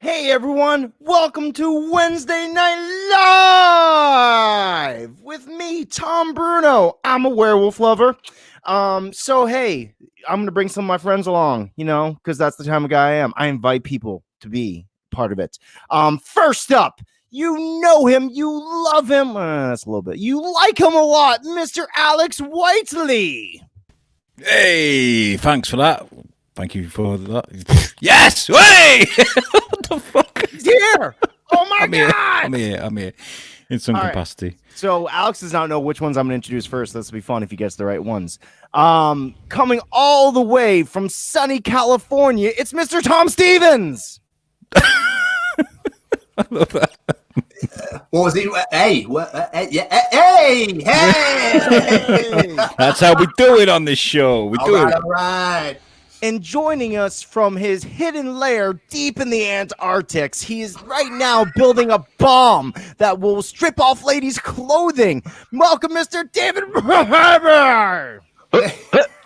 Hey everyone, welcome to Wednesday Night Live with me, Tom Bruno. I'm a werewolf lover. So hey, I'm gonna bring some of my friends along, because that's the kind of guy I am. I invite people to be part of it. First up, you know him, you love him. That's a little bit. You like him a lot, Mr. Alex Whiteley. Hey, thanks for that. Thank you for that. Yes! Hey! What the fuck? He's here! Oh my God! I'm here. In some capacity. Right. So Alex does not know which ones I'm going to introduce first. This will be fun if he gets the right ones. Coming all the way from sunny California, it's Mr. Tom Stevens. I love that. What was he? Hey! Hey! That's how we do it on this show. We do it. All right. And joining us from his hidden lair deep in the Antarctics, he is right now building a bomb that will strip off ladies' clothing. Welcome, Mr. David Weber.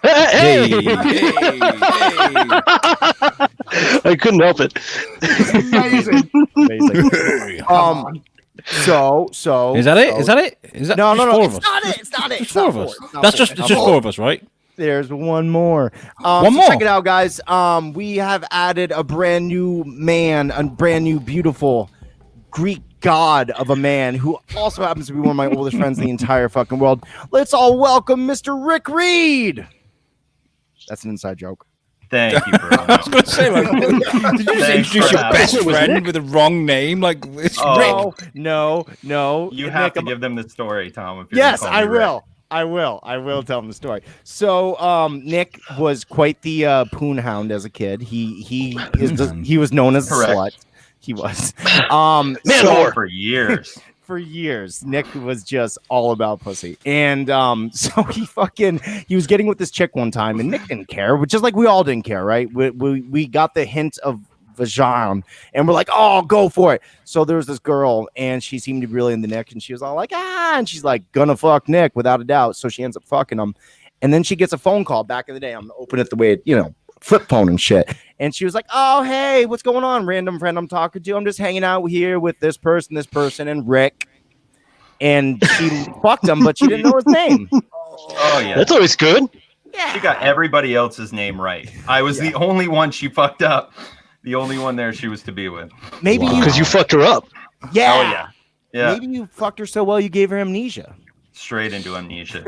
Hey. I couldn't help it. Amazing. So Is that it? Is that no, just it's not it. It's not it. Just four of us. That's just four of us, right? There's one more. One more. Check it out, guys. We have added a brand new man, a brand new beautiful Greek god of a man who also happens to be one of my oldest friends in the entire fucking world. Let's all welcome Mr. Rick Reed. That's an inside joke. Thank you, bro. I was going to say, like, did you just introduce your best friend with the wrong name? Like, it's Rick. No. You have to give them the story, Tom. If you're Yes, gonna call I me Rick. will. I will tell them the story. So, Nick was quite the poon hound as a kid. He was known as a Correct. slut. He was. For years. For years, Nick was just all about pussy, and so he was getting with this chick one time, and Nick didn't care, which is like we all didn't care, right? We got the hint of vagina, and we're like, oh, go for it. So there was this girl, and she seemed to be really into Nick, and she was all like, and she's like, gonna fuck Nick without a doubt. So she ends up fucking him, and then she gets a phone call back in the day. I'm gonna open it the way it, flip phone and shit. And she was like, oh, hey, what's going on? Random friend I'm talking to. I'm just hanging out here with this person, and Rick. And she fucked him, but she didn't know his name. Oh, yeah. That's always good. Yeah. She got everybody else's name right. I was the only one she fucked up. The only one there she was to be with. Maybe Because you fucked her up. Yeah. Oh, yeah. Yeah. Maybe you fucked her so well you gave her amnesia. Straight into amnesia.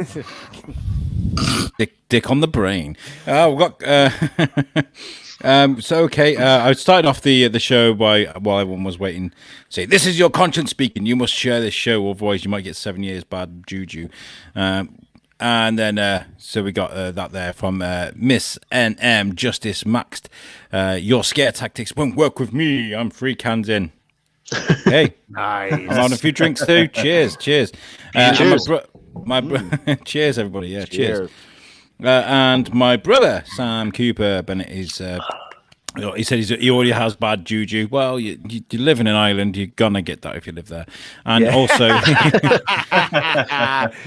Dick on the brain. We've got. So okay. I started off the show while everyone was waiting. Say, this is your conscience speaking. You must share this show, otherwise you might get 7 years bad juju. And then so we got that there from Miss NM Justice Maxed. Your scare tactics won't work with me. I'm 3 cans in. Hey, Nice. I'm on a few drinks too. Cheers. Cheers. Cheers, everybody. Yeah, cheers. And my brother Sam Cooper Bennett is. He said he already has bad juju. Well, you live in an island, you're gonna get that if you live there. And also, he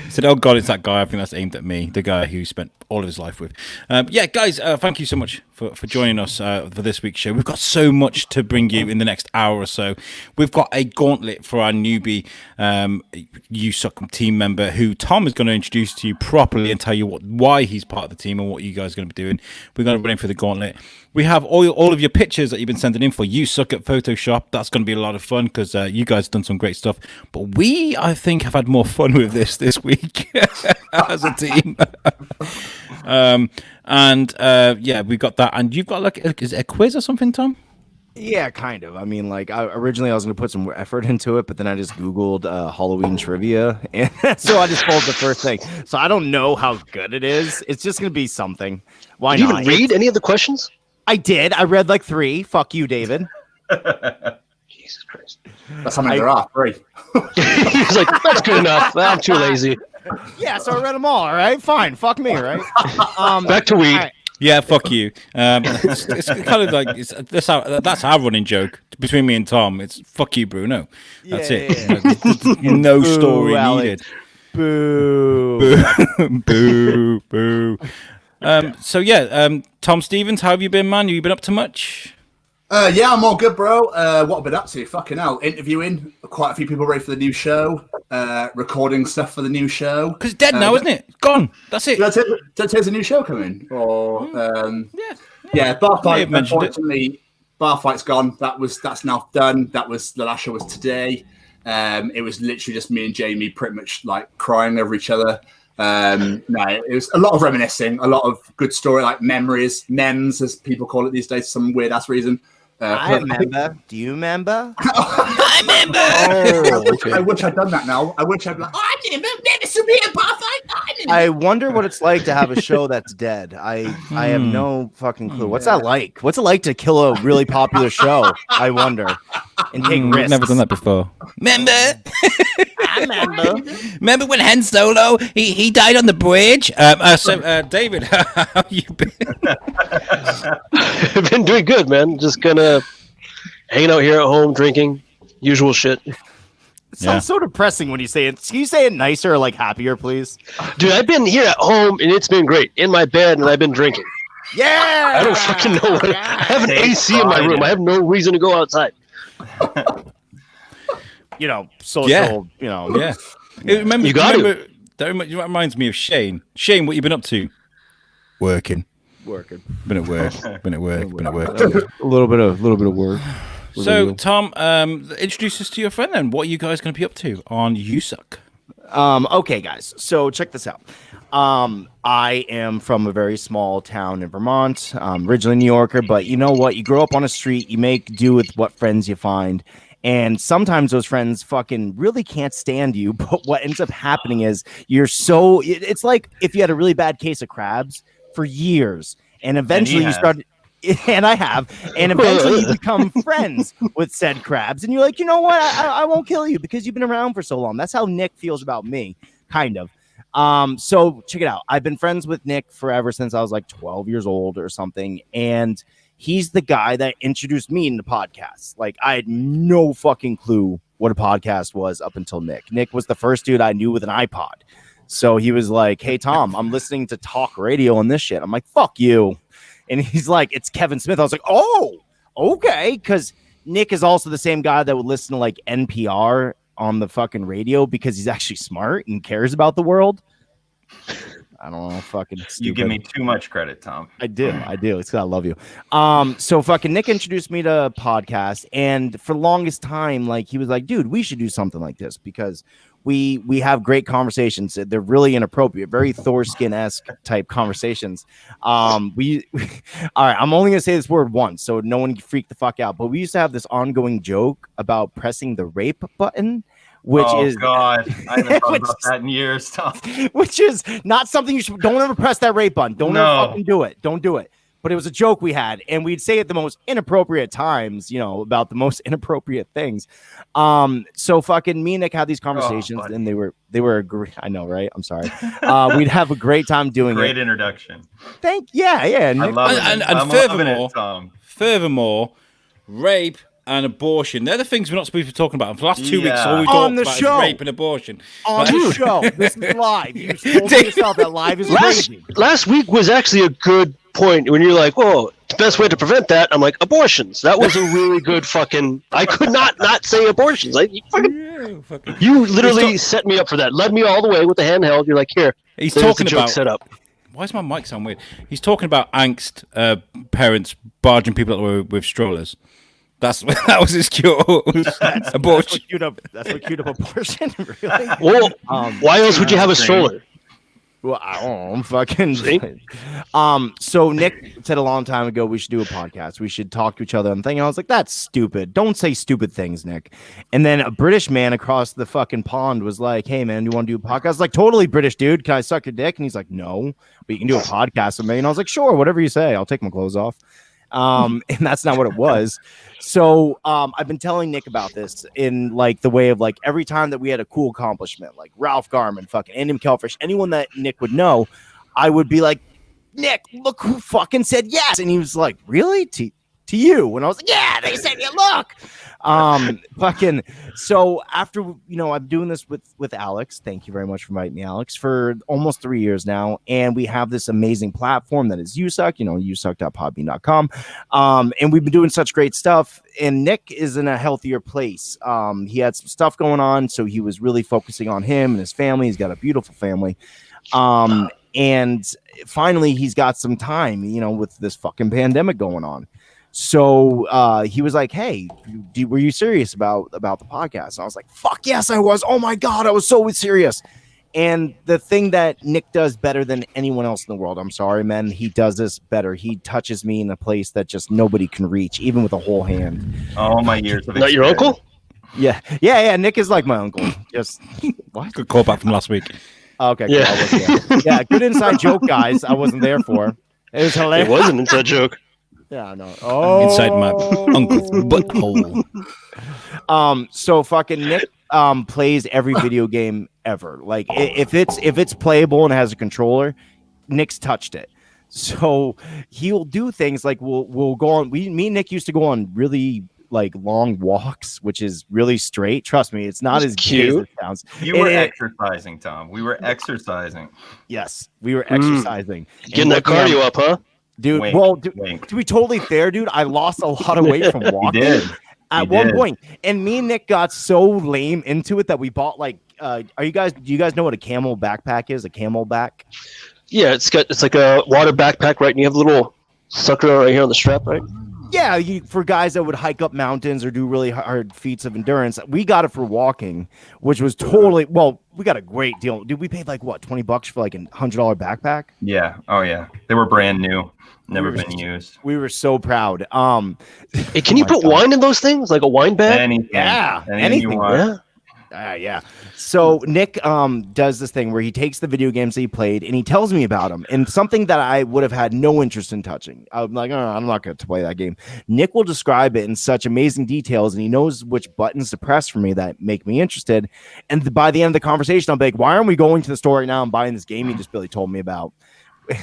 said, "Oh God, it's that guy." I think that's aimed at me, the guy who spent all of his life with. Guys, thank you so much for joining us for this week's show. We've got so much to bring you in the next hour or so. We've got a gauntlet for our newbie USUK team member, who Tom is going to introduce to you properly and tell you why he's part of the team and what you guys are going to be doing. We're going to run in for the gauntlet. We have all of your pictures that you've been sending in for USUK at Photoshop. That's going to be a lot of fun because you guys have done some great stuff. But we, I think, have had more fun with this week as a team. We got that. And you've got is it a quiz or something, Tom? Yeah, kind of. I mean, originally I was going to put some effort into it, but then I just Googled Halloween trivia, and so I just pulled the first thing. So I don't know how good it is. It's just going to be something. Why Did you not? even read any of the questions? I did. I read like 3. Fuck you, David. Jesus Christ. That's how many there are. 3. He's like, that's good enough. I'm too lazy. Yeah, so I read them all. All right, fine. Fuck me, right? Back to weed. Right. Yeah, fuck you. It's kind of like that's our running joke between me and Tom. It's fuck you, Bruno. That's it. No story Alex. needed. Boo. Boo. Tom Stevens, how have you been, man? Have you been up to much? Yeah, I'm all good, bro. What I've been up to? Fucking hell. Interviewing quite a few people ready for the new show. Recording stuff for the new show. Because it's dead now, isn't it? Gone. That's it. There's a new show coming. Or Yeah. Bar May Fight. have mentioned it. Unfortunately, Bar Fight's gone. That's now done. The last show was today. It was literally just me and Jamie, pretty much like crying over each other. No, it was a lot of reminiscing, a lot of good story, like memories, memes, as people call it these days, for some weird ass reason. I remember. Do you remember? I remember. I wish I'd done that now. I wish I'd been like, I remember to be a Bar Fight. I wonder what it's like to have a show that's dead. I have no fucking clue. What's that like? What's it like to kill a really popular show? I wonder. And take risks. I've never done that before. Remember? I remember. Remember when Han Solo he died on the bridge? David, how you been? I've been doing good, man. Just gonna hanging out here at home, drinking, usual shit. It sounds so depressing when you say it. Can you say it nicer or like happier, please? Dude, I've been here at home and it's been great. In my bed and I've been drinking. Yeah. I don't fucking know what. I have an AC in my room. I have no reason to go outside. You know, social. Yeah. You know, Yeah. Remember, You got that reminds me of Shane. Shane, what you been up to? Working. working. Been at work. Been at work. Been at work. A little bit of work. So, Tom, introduce us to your friend then. What are you guys going to be up to on USUK? Okay, guys. So check this out. I am from a very small town in Vermont. Originally New Yorker, but you know what? You grow up on a street. You make do with what friends you find. And sometimes those friends fucking really can't stand you. But what ends up happening is it's like if you had a really bad case of crabs for years, and eventually you start. And I have, and eventually you become friends with said crabs, and you're like, you know what? I won't kill you because you've been around for so long. That's how Nick feels about me, kind of. So check it out. I've been friends with Nick forever since I was like 12 years old or something, and he's the guy that introduced me into podcasts. Like I had no fucking clue what a podcast was up until Nick. Nick was the first dude I knew with an iPod. So he was like, "Hey Tom, I'm listening to talk radio and this shit." I'm like, "Fuck you." And he's like, "It's Kevin Smith." I was like, "Oh, okay." Because Nick is also the same guy that would listen to like NPR on the fucking radio because he's actually smart and cares about the world. I don't know, fucking stupid. You give me too much credit, Tom. I do. It's because I love you. So fucking Nick introduced me to podcast, and for the longest time, like he was like, "Dude, we should do something like this because we have great conversations. They're really inappropriate, very Thorskin-esque type conversations." All right, I'm only gonna say this word once, so no one freak the fuck out. But we used to have this ongoing joke about pressing the rape button. God, I haven't thought about that in years, Tom. Which is not something you should. Don't ever press that rape button. Don't ever fucking do it. Don't do it. But it was a joke we had, and we'd say at the most inappropriate times, you know, about the most inappropriate things. So fucking me and Nick had these conversations, and they were great. I know, right? I'm sorry. We'd have a great time doing Great introduction. Yeah. I love it. And furthermore, rape and abortion. They're the things we're not supposed to be talking about. For the last 2 weeks, all we've talked about is rape and abortion. On the show. This is live. You told yourself that live is crazy. Last week was actually a good point when you're like, "Whoa, the best way to prevent that." I'm like, abortions. That was a really good fucking. I could not say abortions. Like, you literally set me up for that. Led me all the way with the handheld. You're like, here. He's talking the joke about set up. Why does my mic sound weird? He's talking about angst, parents barging people out with strollers. That was his cure. Abortion. That's what queued up abortion. Really? Well, why else would you have a stroller? Well, I don't know. I'm fucking. So Nick said a long time ago we should do a podcast. We should talk to each other and thing. I was like, that's stupid. Don't say stupid things, Nick. And then a British man across the fucking pond was like, "Hey man, you want to do a podcast?" I was like, "Totally, British dude. Can I suck your dick?" And he's like, "No, but you can do a podcast with me." And I was like, "Sure, whatever you say. I'll take my clothes off." And that's not what it was. So I've been telling Nick about this in like the way of like every time that we had a cool accomplishment, like Ralph Garman, fucking Andy McKelfish, anyone that Nick would know, I would be like, "Nick, look who fucking said yes." And he was like, "Really? To you?" And I was like, "Yeah, they said yeah, look." Fucking. So after I'm doing this with Alex. Thank you very much for inviting me, Alex, for almost 3 years now, and we have this amazing platform that is USUK. USUK.podbean.com. And we've been doing such great stuff. And Nick is in a healthier place. He had some stuff going on, so he was really focusing on him and his family. He's got a beautiful family. And finally, he's got some time, with this fucking pandemic going on. So he was like, "Hey, were you serious about the podcast?" And I was like, "Fuck yes, I was. Oh my god, I was so serious." And the thing that Nick does better than anyone else in the world, I'm sorry, man, he does this better. He touches me in a place that just nobody can reach, even with a whole hand. All my years of Not your uncle? Yeah. Nick is like my uncle. Just what? Good callback from last week. Okay. Yeah. Cool. I wasn't there. Yeah. Good inside joke, guys. I wasn't there for. It was hilarious. It was an inside joke. Yeah, I know. Oh, Inside my uncle's butthole. So fucking Nick plays every video game ever. Like if it's playable and has a controller, Nick's touched it. So he'll do things like we'll go on. Me and Nick used to go on really like long walks, which is really straight. Trust me, it's not as cute as it sounds. You were exercising, Tom. We were exercising. Yes, we were exercising. Getting that cardio up, huh? Dude, Wink, well, wink. to be totally fair, dude, I lost a lot of weight from walking. did. At one point, and me and Nick got so lame into it that we bought like do you guys know what a camel backpack is? A camelback? Yeah, it's like a water backpack, right? And you have a little sucker right here on the strap, right? Yeah, for guys that would hike up mountains or do really hard feats of endurance. We got it for walking, which was totally we got a great deal. Dude, we paid like what, $20 for like $100 backpack? Yeah. Oh yeah. They were brand new. Never been used. We were so proud. Hey, can you put wine in those things? Like a wine bag? Anything. Yeah, Anything you want. Yeah. Yeah. So Nick does this thing where he takes the video games that he played and he tells me about them, and something that I would have had no interest in touching. I'm like, oh, I'm not going to play that game. Nick will describe it in such amazing details, and he knows which buttons to press for me that make me interested. And by the end of the conversation, I'll be like, why aren't we going to the store right now and buying this game you just barely told me about?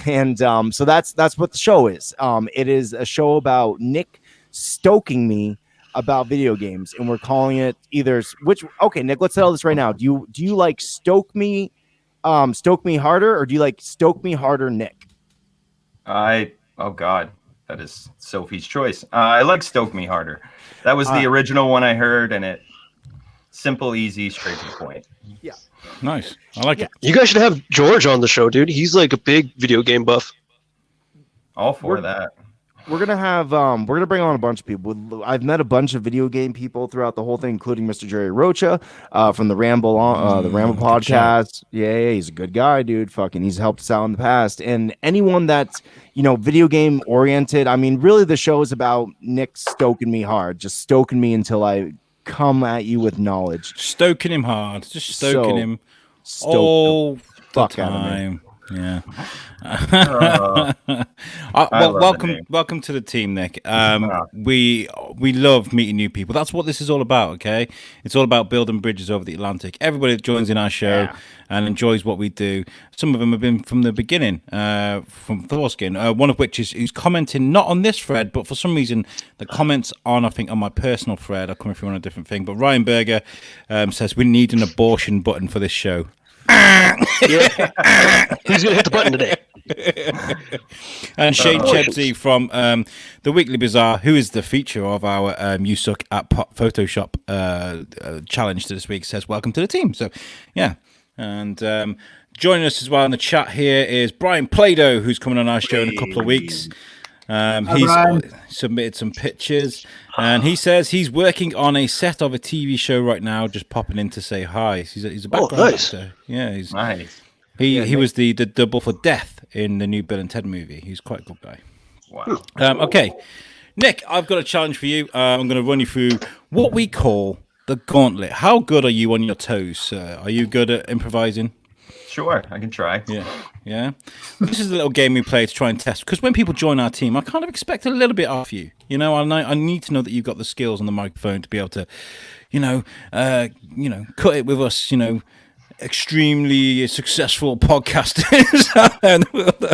And so that's what the show is. It is a show about Nick stoking me about video games, and we're calling it okay, Nick, let's settle this right now. Do you like stoke me harder, or do you like stoke me harder, Nick? Oh god, that is Sophie's choice. I like stoke me harder. That was the original one I heard, and it simple, easy, straight to the point. Yeah. Nice. I like it. You guys should have George on the show, dude. He's like a big video game buff. All for that. We're gonna bring on a bunch of people. I've met a bunch of video game people throughout the whole thing, including Mr. Jerry Rocha from the Ramble podcast. Yeah, he's a good guy, dude. Fucking, he's helped us out in the past. And anyone that's video game oriented. I mean, really, the show is about Nick stoking me hard, just stoking me until I come at you with knowledge. Stoking him hard, just stoking him all the time. Yeah. Welcome to the team, Nick. We love meeting new people. That's what this is all about. Okay, it's all about building bridges over the Atlantic. Everybody that joins in our show and enjoys what we do. Some of them have been from the beginning, from Thorskin. One of which is who's commenting not on this thread, but for some reason the comments on my personal thread are coming through on a different thing. But Ryan Berger says we need an abortion button for this show. Who's gonna hit the button today? And Shane Chebsey from the Weekly Bazaar, who is the feature of our USUK at Photoshop challenge this week, says welcome to the team. So yeah, and joining us as well in the chat here is Brian Plado, who's coming on our show in a couple of weeks. He's submitted some pictures, and he says he's working on a set of a TV show right now, just popping in to say hi. He's a background actor. Yeah, he's nice. He was the double for Death in the new Bill and Ted movie. He's quite a good guy. Wow. Okay, Nick, I've got a challenge for you. I'm going to run you through what we call the gauntlet. How good are you on your toes, sir? Are you good at improvising? Sure, I can try. Yeah. This is a little game we play to try and test, because when people join our team, I kind of expect a little bit off you. I need to know that you've got the skills on the microphone to be able to, cut it with us, extremely successful podcasters.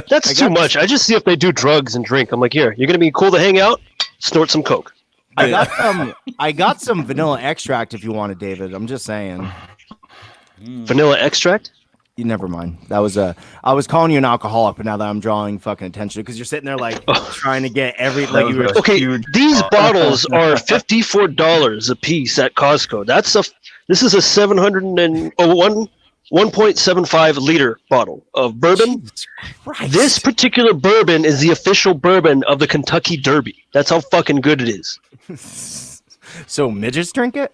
That's too much. I just see if they do drugs and drink. I'm like, here, you're gonna be cool to hang out. Snort some coke. I got some vanilla extract if you want it, David. I'm just saying. Vanilla extract? You never mind. That was I was calling you an alcoholic, but now that I'm drawing fucking attention because you're sitting there like trying to get every like you were. Okay, these bottles are $54 a piece at Costco. This is a 1.75 liter bottle of bourbon. This particular bourbon is the official bourbon of the Kentucky Derby. That's how fucking good it is. So midgets drink it?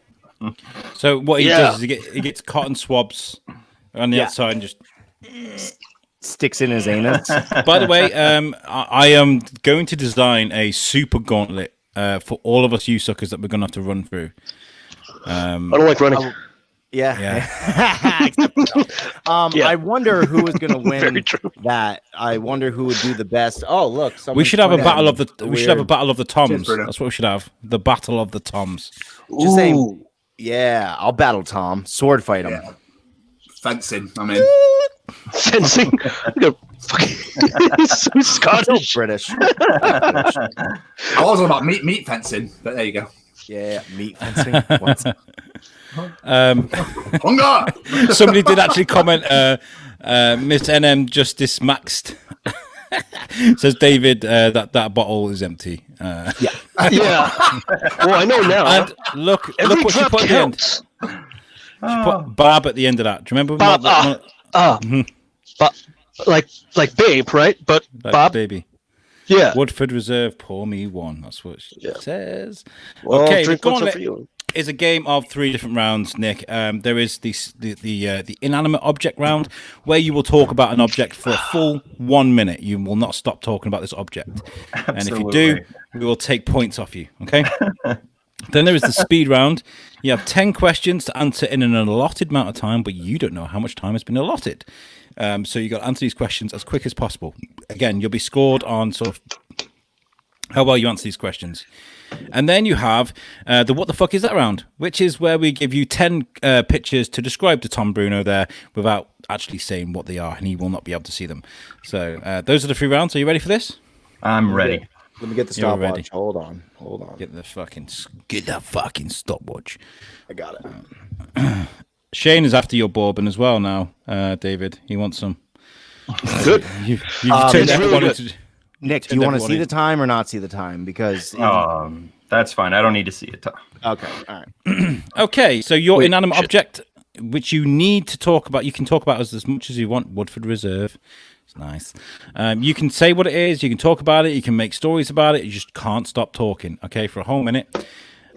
So what he does is he gets cotton swabs on the outside and just sticks in his anus. By the way, I am going to design a super gauntlet for all of us USUKers that we're going to have to run through. I don't like running. Yeah. I wonder who is going to win that. I wonder who would do the best. Oh, look, we should have a battle of the. We should have a battle of the Toms. That's what we should have. The battle of the Toms. Just saying. Yeah, I'll battle Tom. Sword fight him. Yeah. Fencing. I mean, fencing. So Scottish. British. I was all about meat fencing, but there you go. Yeah, meat fencing. Somebody did actually comment. Miss NM Justice Maxed says David that bottle is empty. Yeah. Well, I know now. And look what she put counts. at the end. She put Bob at the end of that. Do you remember? Bob, like Babe, right? But like Bob, baby. Yeah. Woodford Reserve, pour me one. That's what she says. Well, okay, the drink one gauntlet for you. is a game of 3 different rounds, Nick. There is the inanimate object round, where you will talk about an object for a full 1 minute. You will not stop talking about this object. Absolutely. And if you do, we will take points off you. Okay. Then there is the speed round. You have 10 questions to answer in an allotted amount of time, but you don't know how much time has been allotted. So you got to answer these questions as quick as possible. Again, you'll be scored on sort of how well you answer these questions. And then you have the what the fuck is that round, which is where we give you 10 pictures to describe to Tom Bruno there without actually saying what they are, and he will not be able to see them. So those are the 3 rounds. Are you ready for this? I'm ready. Let me get the You're ready. stopwatch. Hold on. Get that fucking stopwatch. I got it. Shane is after your bourbon as well now, David. He wants some. Good. You've turned everyone really into... Nick, do you want to see the time or not see the time? Because That's fine. I don't need to see it. okay, all right. Okay, so your inanimate object, which you need to talk about, you can talk about as much as you want. Woodford Reserve. It's nice. You can say what it is. You can talk about it. You can make stories about it. You just can't stop talking, okay, for a whole minute.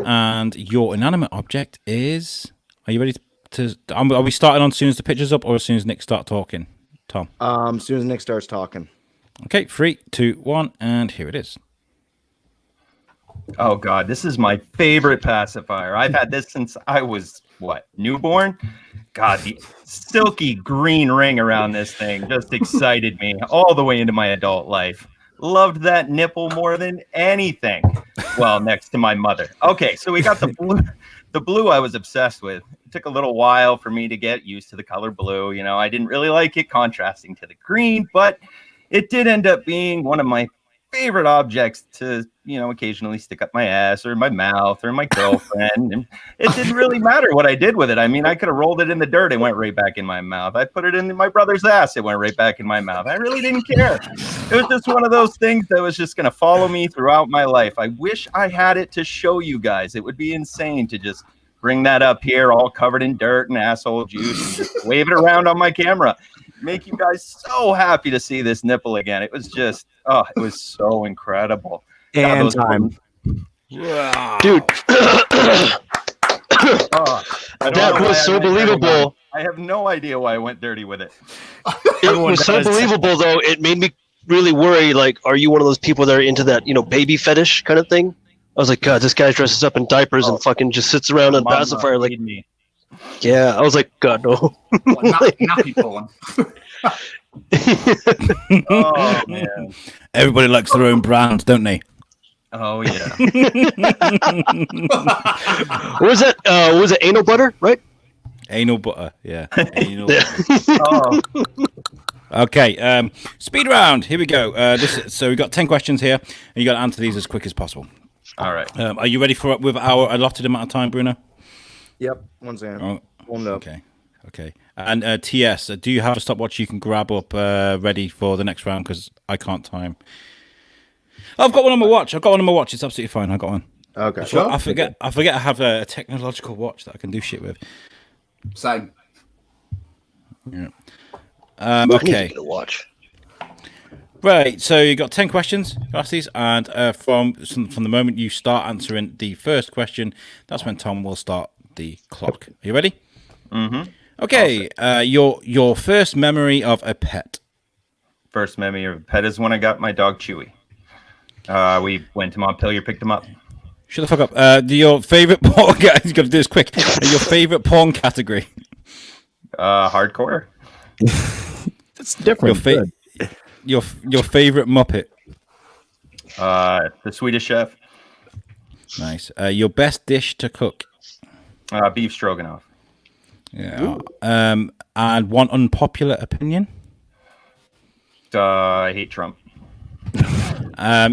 And your inanimate object is... Are you ready to... Are we starting on as soon as the picture's up or as soon as Nick starts talking? Tom? As soon as Nick starts talking. Okay, 3, 2, 1, and here it is. Oh God, this is my favorite pacifier. I've had this since I was newborn. God, the silky green ring around this thing just excited me all the way into my adult life. Loved that nipple more than anything. Well, next to my mother. Okay, so we got the blue. The blue I was obsessed with. It took a little while for me to get used to the color blue. You know, I didn't really like it contrasting to the green, but it did end up being one of my favorite objects to, occasionally stick up my ass or my mouth or my girlfriend. And it didn't really matter what I did with it. I mean, I could have rolled it in the dirt. It went right back in my mouth. I put it in my brother's ass. It went right back in my mouth. I really didn't care. It was just one of those things that was just going to follow me throughout my life. I wish I had it to show you guys. It would be insane to just bring that up here all covered in dirt and asshole juice and just wave it around on my camera. Make you guys so happy to see this nipple again. It was just, it was so incredible. And time. Dude. That was so believable. I have no idea why I went dirty with it. It was so believable, though. It made me really worry. Like, are you one of those people that are into that, baby fetish kind of thing? I was like, God, this guy dresses up in diapers and fucking just sits around on pacifier. Like, yeah, I was like, God, no. Nappy porn. Oh man! Everybody likes their own brand, don't they? Oh yeah. What was that? Was it anal butter? Right? Anal butter, yeah. Anal butter. Okay, speed round. Here we go. So we've got 10 questions here, and you got to answer these as quick as possible. All right. Are you ready for with our allotted amount of time, Bruno? Yep. 1 second. Oh, Warmed up. okay. And TS, do you have a stopwatch you can grab up ready for the next round? Because I can't time. I've got one on my watch. It's absolutely fine. I got one. Okay. Sure. I forget I have a technological watch that I can do shit with. Same. Yeah. I need to Okay. get a watch. Right. So you got 10 questions, Gasties, and from the moment you start answering the first question, that's when Tom will start the clock. Are you ready? Mm-hmm. Okay. Your first memory of a pet. First memory of a pet is when I got my dog Chewy. We went to Montpelier, picked him up. Shut the fuck up. Your favorite porn? You got to do this quick. Your favorite porn category. Hardcore. That's different. Your favorite Muppet. The Swedish Chef. Nice. Your best dish to cook. Beef stroganoff. Yeah. And one unpopular opinion. I hate Trump.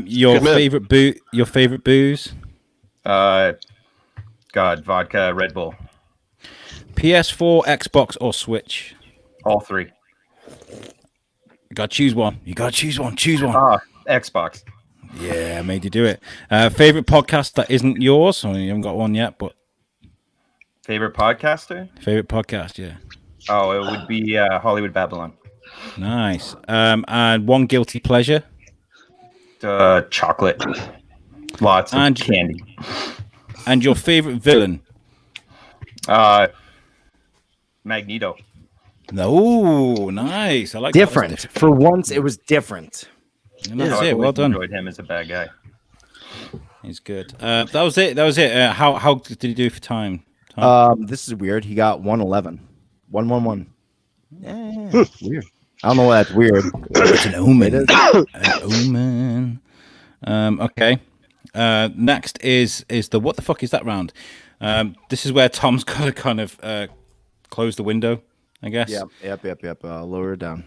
Your Good man. favorite booze. Vodka, Red Bull. PS4, Xbox, or Switch. All three. You gotta choose one. Choose one. Xbox. Yeah, I made you do it. Favorite podcast that isn't yours? I mean, you haven't got one yet, but Favorite podcaster? favorite podcast, yeah. Oh, it would be Hollywood Babylon. Nice. And one guilty pleasure. Chocolate. Lots of candy. And your favorite villain. Magneto. No, nice. I like Different. That. For once, it was different. And that's it. Well done. Enjoyed him as a bad guy. He's good. That was it. How did he do for time? This is weird. He got 111. 111. Yeah, weird. I don't know why that's weird. It's an omen. An omen. Okay. Next is the what the fuck is that round? This is where Tom's got to kind of close the window, I guess. Yep. Lower it down.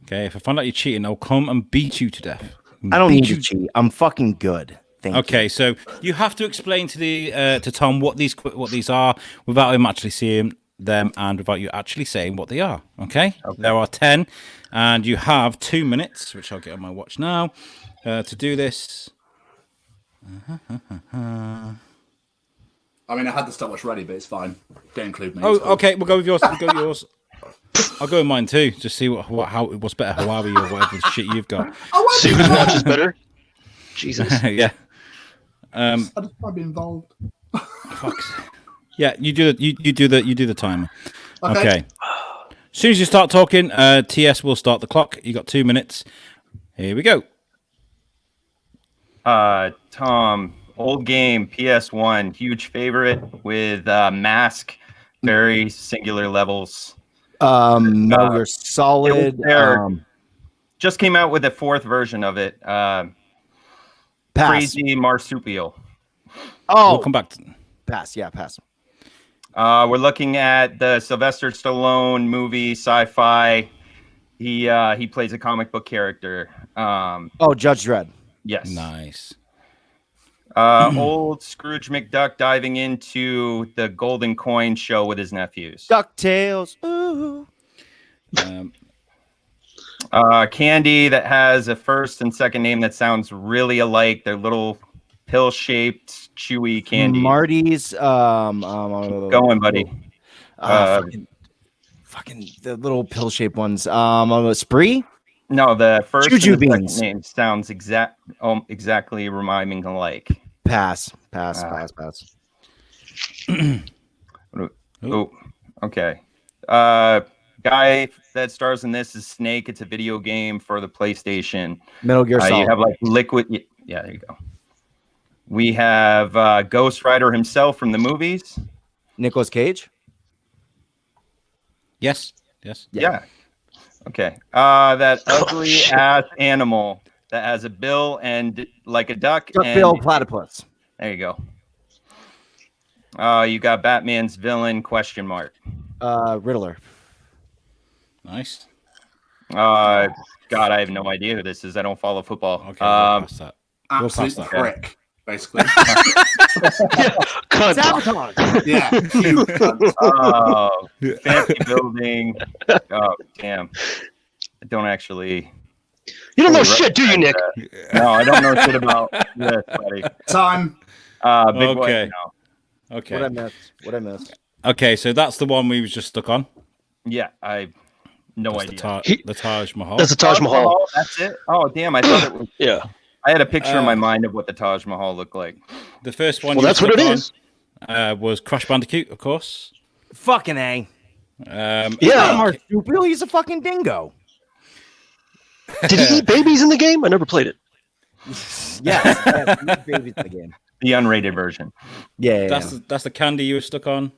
Okay. If I find out you're cheating, I'll come and beat you to death. I don't need to cheat. I'm fucking good. Thank you. Okay, so you have to explain to Tom what these are without him actually seeing them and without you actually saying what they are. Okay? There are 10, and you have 2 minutes, which I'll get on my watch now, to do this. I mean, I had the stopwatch ready, but it's fine. Don't include me. Oh, okay. We'll go with yours. I'll go with mine too. Just see what's better, Huawei or whatever shit you've got. See whose watch is better. Jesus. Yeah. I just want to be involved. Yeah, you do the timer. Okay. As soon as you start talking, TS will start the clock. You got 2 minutes. Here we go. Tom, old game, PS1, huge favorite with Mask, very singular levels. Metal Gear Solid. Just came out with a 4th version of it. Pass. Crazy Marsupial. We'll come back to Pass. Yeah, pass. We're looking at the Sylvester Stallone movie, sci-fi. He plays a comic book character. Judge Dredd. Yes. Nice. Old Scrooge McDuck diving into the Golden Coin show with his nephews. DuckTales. Ooh. Candy that has a first and second name that sounds really alike. They're little pill-shaped, chewy candy. Marty's. Going, buddy. Fucking the little pill-shaped ones. Spree. No, the first Juju and the second beans. name sounds exactly rhyming alike. Pass. Oh, okay. Guy that stars in this is Snake. It's a video game for the PlayStation. Metal Gear Solid. You have like liquid. Yeah, there you go. We have Ghost Rider himself from the movies. Nicolas Cage. Yes. Yeah. Okay. That ugly ass animal that has a bill and like a duck. Duckbill platypus. There you go. You got Batman's villain ? Riddler. Nice. God, I have no idea who this is. I don't follow football. Okay, we'll pass that. Absolute that. prick. basically. Cunt. Sabotage. Yeah, you cunt. Oh, fancy building. Oh, damn. I don't actually. You don't know fully shit, do you, Nick? recognize that. No, I don't know shit about this, buddy. Time. Big boy. Okay. No. Okay. What I missed? Okay, so that's the one we was just stuck on. Yeah, I no That's idea. the Taj Mahal. That's the Taj Mahal. That's it. Oh, damn! I thought it was. Yeah. I had a picture in my mind of what the Taj Mahal looked like. The first one. Well, you that's what it stuck is. on, was Crash Bandicoot, of course. Fucking A. Yeah. Marsupial, he's a fucking dingo. Did he eat babies in the game? I never played it. Yes, he's babies in the game. The unrated version. Yeah. That's the candy you were stuck on.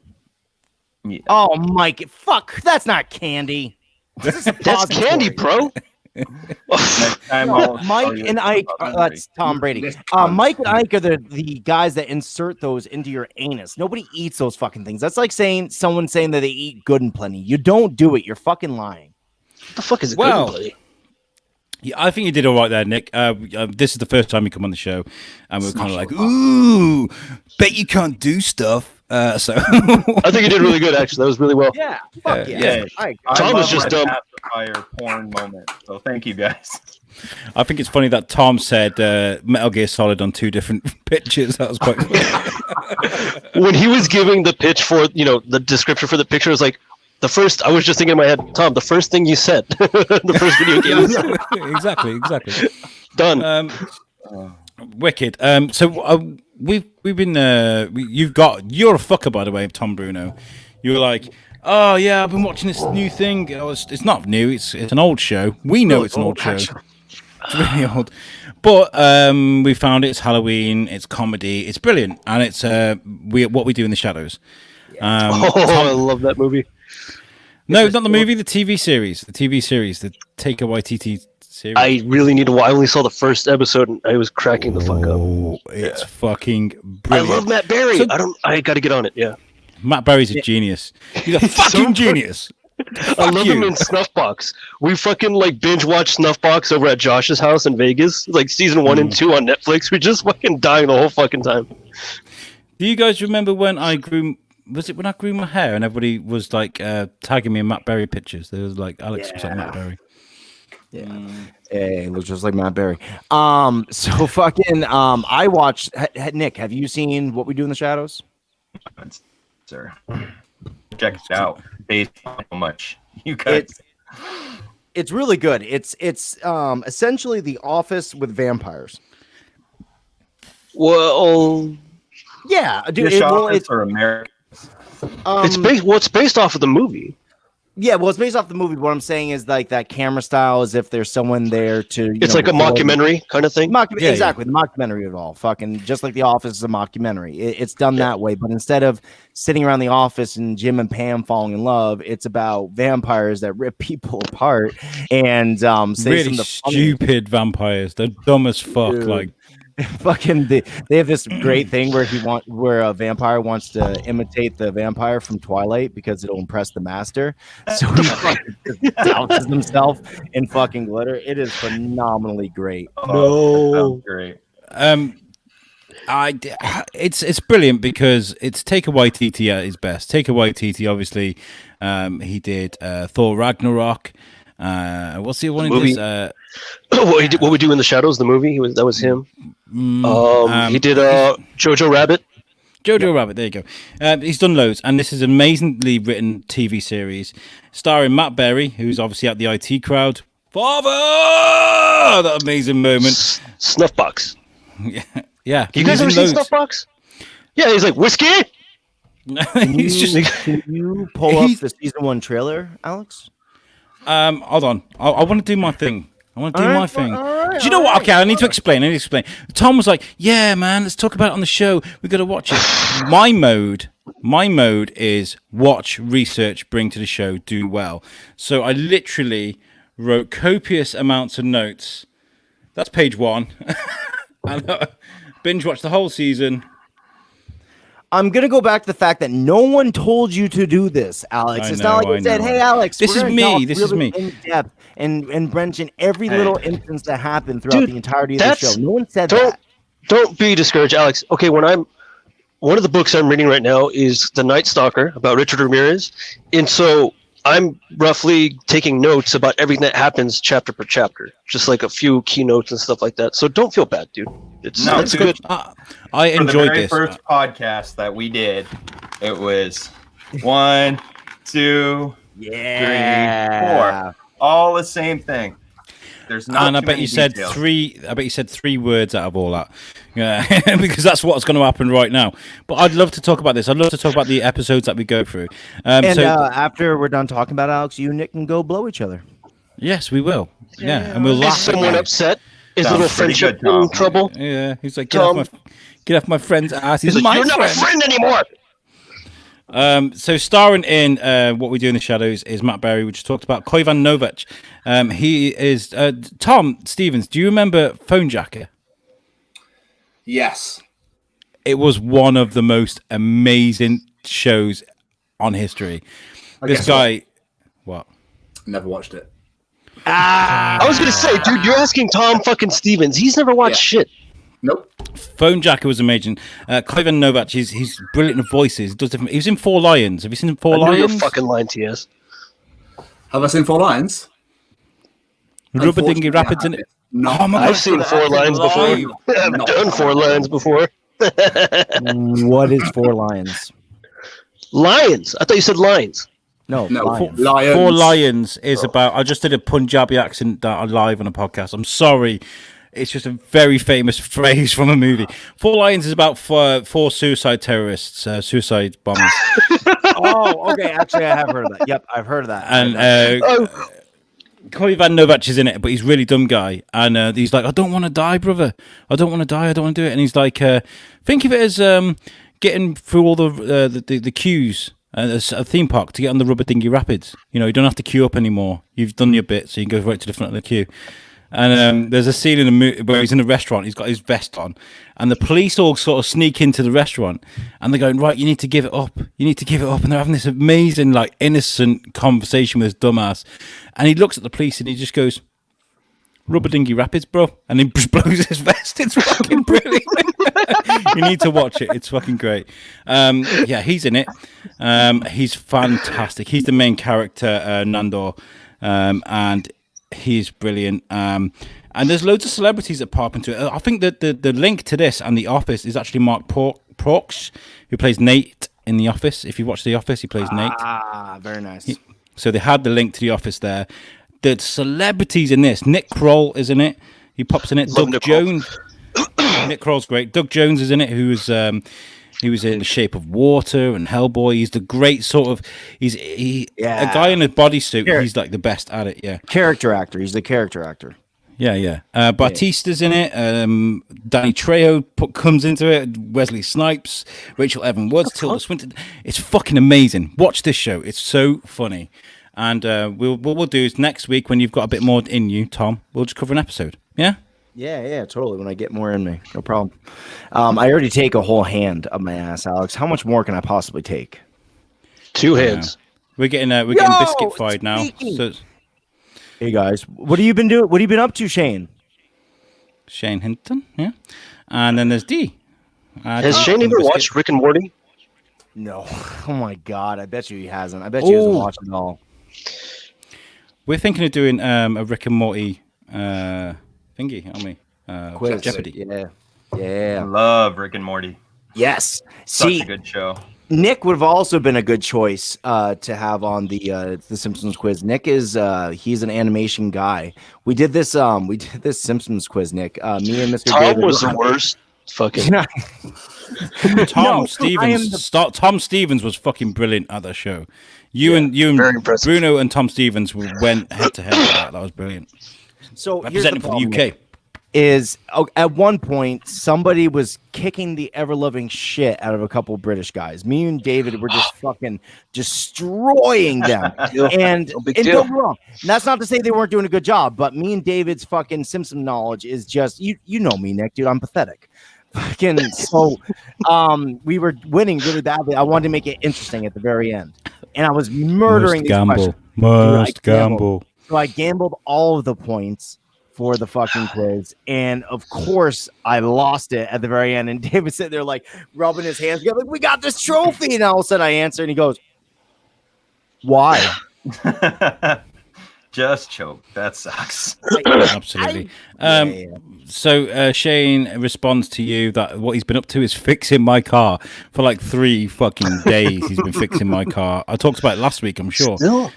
Yeah. Oh, Mike, fuck, that's not candy. This is That's candy, pro. Next time No, I'll Mike tell you and Ike, about that's Tom Brady. This cunt. Mike and Ike are the guys that insert those into your anus. Nobody eats those fucking things. That's like someone saying that they eat good and plenty. You don't do it. You're fucking lying. What the fuck is it? Well, buddy? Yeah, I think you did all right there, Nick. This is the first time you come on the show, and we're kind of like, ooh, bet you can't do stuff. So I think you did really good, actually. That was really well. Yeah. Fuck yeah. Yeah. Ike. Tom was just dumb. Pacifier porn moment. So thank you guys. I think it's funny that Tom said Metal Gear Solid on two different pictures. That was quite funny. When he was giving the pitch for, the description for the picture, was like, I was just thinking in my head, Tom, the first thing you said, the first video game. Exactly. Done. Wicked. So we've been you're a fucker, by the way, Tom Bruno. You were like, oh yeah, I've been watching this new thing. It's not new. It's an old show. We know it's an old show. It's really old, but we found it's Halloween. It's comedy. It's brilliant, and it's what we do in the shadows. I love that movie. No, not the movie. The TV series. The Taika Waititi series. I really need to watch. I only saw the first episode, and I was cracking the fuck up. It's fucking I brilliant. love Matt Berry. So- I got to get on it. Yeah. Matt Berry's a genius. He's a fucking genius. I love him you. in Snuffbox. We fucking binge watch Snuffbox over at Josh's house in Vegas, like season 1 and 2 on Netflix. We're just fucking dying the whole fucking time. Do you guys remember when I grew? Was it when I grew my hair and everybody was like tagging me in Matt Berry pictures? There was like Alex was like Matt Berry. Yeah. Hey, looks just like Matt Berry. So fucking I watched Nick, have you seen What We Do in the Shadows? Sir. Check it out. Based on how much you guys. It's really good. It's essentially The Office with vampires. Well, Yeah, dude. British Office or American? it's based off of the movie. Yeah, well, it's based off the movie. What I'm saying is like that camera style, as if there's someone there to. It's like a mockumentary kind of thing. Exactly, the mockumentary of it all. Fucking just like The Office is a mockumentary. It's done that way, but instead of sitting around the office and Jim and Pam falling in love, it's about vampires that rip people apart and say Really some of the stupid vampires. They're dumb as fuck. Dude. Like fucking they have this great thing where a vampire wants to imitate the vampire from Twilight because it'll impress the master. So he fucking just douses himself in fucking glitter. It is phenomenally great. Oh, great. It's brilliant because it's Taika Waititi at his best. Taika Waititi, obviously, he did Thor Ragnarok. What's the other one? He does, What We Do in the Shadows, the movie. That was him. He did Jojo Rabbit. Jojo Rabbit, there you go. He's done loads, and this is an amazingly written TV series starring Matt Berry, who's obviously at the IT crowd. Father! That amazing moment. Snuffbox. Yeah. You guys ever seen Snuffbox? Yeah, he's like, whiskey? He's just. Can you pull up the season 1 trailer, Alex? Hold on. I want to do my thing. I want to do All my right, thing. all right, Do you know all what? right. Okay, I need to explain. Tom was like, "Yeah, man, let's talk about it on the show. We got to watch it." My mode is watch, research, bring to the show, do well. So I literally wrote copious amounts of notes. That's page 1. And binge watch the whole season. I'm gonna go back to the fact that no one told you to do this, Alex. It's not like you said, "Hey, Alex, This we're is gonna me. talk This is really me." in depth and mention every little instance that happened throughout Dude, the entirety of the that's- show." No one said don't- that. don't be discouraged, Alex. Okay, one of the books I'm reading right now is The Night Stalker about Richard Ramirez, and so I'm roughly taking notes about everything that happens chapter per chapter, just like a few keynotes and stuff like that. So don't feel bad, dude. It's good. I For the enjoyed very this. first podcast that we did, it was 1, 2, 3, 4, all the same thing. There's not. And I bet you said details. 3. I bet you said 3 words out of all that, yeah, because that's what's going to happen right now. But I'd love to talk about this. I'd love to talk about the episodes that we go through. And after we're done talking about Alex, you and Nick can go blow each other. Yes, we will. Yeah, and we'll Is laugh. someone upset? Is Sounds little pretty friendship good, Tom. in trouble? Yeah, he's like, Tom. get off my friend's ass. He's He's my like, you're not my friend. friend anymore. So starring in What We Do in the Shadows is Matt Berry, we just talked about. Koivan Novak. He is Tom Stevens. Do you remember Phone Jacker? Yes. It was one of the most amazing shows on history. This guess guy, what? Never watched it. I was gonna say, dude, you're asking Tom fucking Stevens. He's never watched shit. Nope. Phone Jacker was amazing. Koivan Novak, he's brilliant at voices. Does different. He was in Four Lions. Have you seen Four I know you're Lions? fucking lying to us. Have I seen Four Lions? Rubber Dinghy Rapids in it. No. Oh my I've God, seen that's 4 lines before. live. I've done 4 lines before. What is Four Lions? Lions. I thought you said lines. No, No. Lions. Lions. Four Lions is about. I just did a Punjabi accent that live on a podcast. I'm sorry. It's just a very famous phrase from a movie. Four Lions is about 4 suicide terrorists, suicide bombers. Oh, okay. Actually, I have heard of that. Yep, I've heard of that. And Koivan Novak is in it, but he's a really dumb guy. And he's like, I don't want to die, brother. I don't want to die. I don't want to do it. And he's like, think of it as getting through all the queues at a theme park to get on the Rubber Dinghy Rapids. You know, you don't have to queue up anymore. You've done your bit, so you can go right to the front of the queue. And there's a scene in the movie where he's in a restaurant. He's got his vest on, and the police all sort of sneak into the restaurant, and they're going, right, you need to give it up. You need to give it up. And they're having this amazing, like, innocent conversation with his dumbass. And he looks at the police and he just goes, Rubber Dinghy Rapids, bro. And he just blows his vest. It's fucking brilliant. You need to watch it. It's fucking great. Yeah, he's in it. He's fantastic. He's the main character, Nandor. And he's brilliant. And there's loads of celebrities that pop into it. I think that the link to this and The Office is actually Mark Porch, who plays Nate in The Office. If you watch The Office, he plays Nate. Ah, very nice. So they had the link to The Office there. The celebrities in this, Nick Kroll is in it. He pops in it. Love Doug Nick Kroll. Jones. Nick Kroll's great. Doug Jones is in it, who was he was in The Shape of Water and Hellboy. He's the great sort of a guy in a bodysuit. Sure. He's like the best at it. Yeah. Character actor. He's the character actor. Yeah. Batista's in it. Danny Trejo comes into it. Wesley Snipes, Rachel Evan Woods, Tilda Swinton. It's fucking amazing. Watch this show. It's so funny. And what we'll do is next week, when you've got a bit more in you, Tom, we'll just cover an episode. Yeah? Yeah, totally. When I get more in me, no problem. I already take a whole hand up my ass, Alex. How much more can I possibly take? 2 hands. We're getting biscuit fried now. So, Hey guys, what have you been doing? What have you been up to, Shane? Shane Hinton, yeah. And then there's D. Has Shane ever watched Rick and Morty? No. Oh my god, I bet you he hasn't. I bet you he hasn't watched it all. We're thinking of doing a Rick and Morty thingy, aren't we? Quiz. Jeopardy. I Yeah. love Rick and Morty. Yes. Such See, a good show. Nick would have also been a good choice to have on the Simpsons quiz. Nick is he's an animation guy. We did this Simpsons quiz, Nick. Me and Mr. Tom David was the worst. Fucking. Tom Stevens was fucking brilliant at that show. You and very impressive. Bruno and Tom Stevens went head to head with that. That was brilliant. So here's the Representing for the problem, UK. Nick, is at one point somebody was kicking the ever-loving shit out of a couple of British guys. Me and David were just fucking destroying them. and No big and deal. don't get me wrong, and that's not to say they weren't doing a good job, but me and David's fucking Simpson knowledge is just you know me, Nick, dude. I'm pathetic. Fucking so we were winning really badly. I wanted to make it interesting at the very end. And I was murdering these questions. Must gamble. So I gambled all of the points for the fucking quiz, and of course I lost it at the very end. And David sitting there like rubbing his hands together, like, "We got this trophy!" And all of a sudden I answer, and he goes, "Why?" Just choke. That sucks. Absolutely. So Shane responds to you that what he's been up to is fixing my car for like 3 fucking days. He's been fixing my car. I talked about it last week, I'm sure. Still?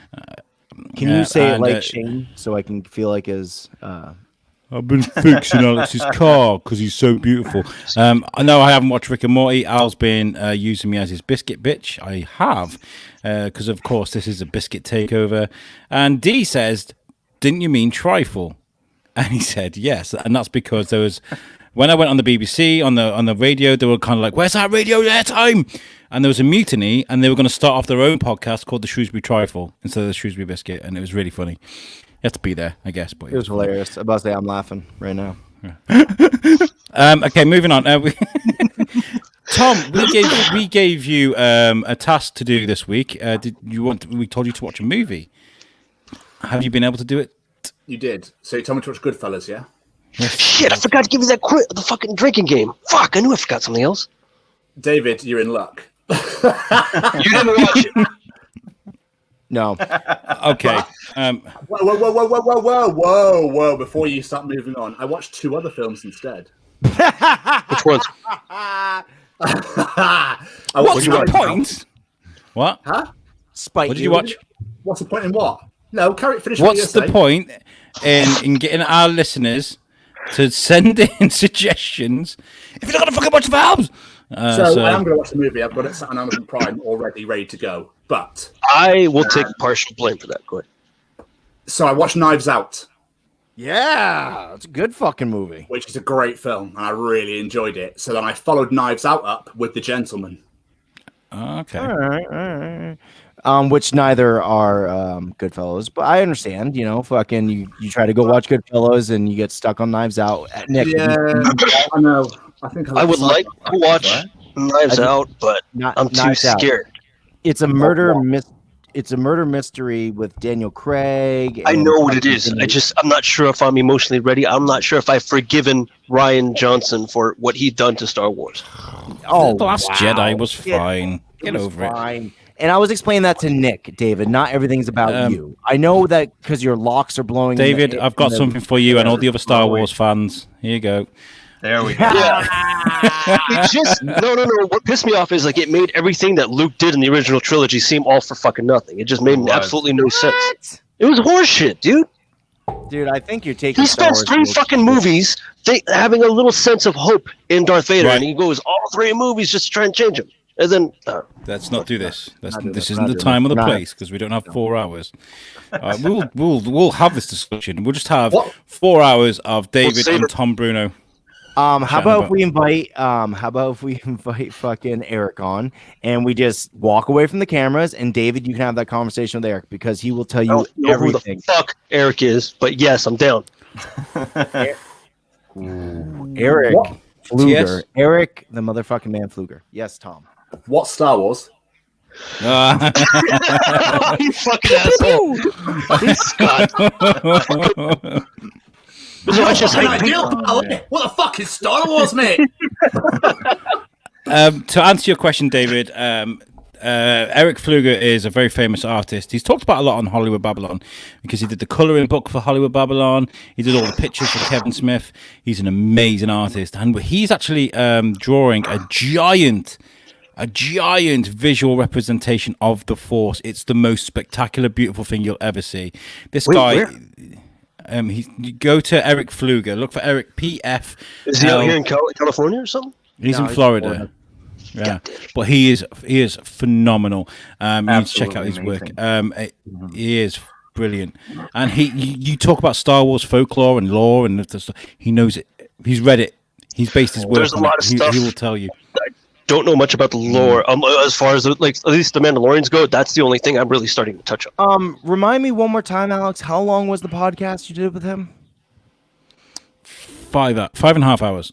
Can you say it like Shane so I can feel like his? I've been fixing Alex's car because he's so beautiful. I know I haven't watched Rick and Morty. Al's been using me as his biscuit bitch. I have, because of course this is a biscuit takeover. And D says, "Didn't you mean trifle?" And he said, "Yes." And that's because there was, when I went on the BBC on the radio, they were kind of like, "Where's that radio airtime?" And there was a mutiny, and they were going to start off their own podcast called the Shrewsbury Trifle instead of the Shrewsbury Biscuit, and it was really funny. You have to be there, I guess. But It was hilarious. I'm about to say I'm laughing right now. Okay, moving on. Tom, we gave you a task to do this week. We told you to watch a movie. Have you been able to do it? You did. So you told me to watch Goodfellas, yeah? Shit, I forgot to give you the fucking drinking game. Fuck, I knew I forgot something else. David, you're in luck. You didn't watch it. No. Okay. Whoa. Before you start moving on, I watched 2 other films instead. Which ones? What's the point? What? Huh? Spite. What did you watch? What's the point in what? No, finish what you're What's the saying. point in getting our listeners to send in suggestions if you're not going to fucking watch the films? So I am going to watch the movie. I've got it set on Amazon Prime already, ready to go. But I will take partial blame for that. Go ahead. So I watched Knives Out. Yeah, it's a good fucking movie. Which is a great film, and I really enjoyed it. So then I followed Knives Out up with The Gentleman. Okay. All right. Which neither are Goodfellas, but I understand. You know, fucking you try to go watch Goodfellas and you get stuck on Knives Out. Nick, Yeah, I know. I think I would like to watch Knives Out, but I'm too scared. It's a murder It's a murder mystery with Daniel Craig. I know what it is. I'm not sure if I'm emotionally ready. I'm not sure if I've forgiven Rian Johnson for what he'd done to Star Wars. Oh, The Last Jedi was fine. Get over it. And I was explaining that to Nick, David. Not everything's about you. I know that because your locks are blowing. David, I've got something for you and all the other Star Wars fans. Here you go. There we go. It just no. What pissed me off is like it made everything that Luke did in the original trilogy seem all for fucking nothing. It just made absolutely no sense. It was horseshit, dude. Dude, I think you're taking. He spends 3 fucking movies having a little sense of hope in Darth Vader, and he goes all 3 movies just to try and change him. And then let's not do this. This isn't the time or the place because we don't have 4 hours. We'll have this discussion. We'll just have 4 hours of David and Tom Bruno. How about if we invite fucking Eric on and we just walk away from the cameras and David, you can have that conversation with Eric because he will tell you everything. Who the fuck Eric is, but yes, I'm down. Eric Fluger. Yes. Eric, the motherfucking man Fluger. Yes, Tom. What Star Wars? You fucking asshole. Scott. What the fuck is Star Wars, mate? To answer your question, David, Eric Fluger is a very famous artist. He's talked about a lot on Hollywood Babylon because he did the coloring book for Hollywood Babylon. He did all the pictures for Kevin Smith. He's an amazing artist, and he's actually drawing a giant visual representation of the Force. It's the most spectacular, beautiful thing you'll ever see. This guy. Where? You go to Eric Fluger. Look for Eric PF. Is he out here in California or something? He's in Florida. Yeah, but he is phenomenal. You need to check out his work. He is brilliant, and you talk about Star Wars folklore and lore, and he knows it. He's read it. He's based his work. There's a lot of stuff. He will tell you. I don't know much about the lore. As far as at least the Mandalorians go, that's the only thing I'm really starting to touch on. Remind me one more time, Alex. How long was the podcast you did with him? 5.5 hours.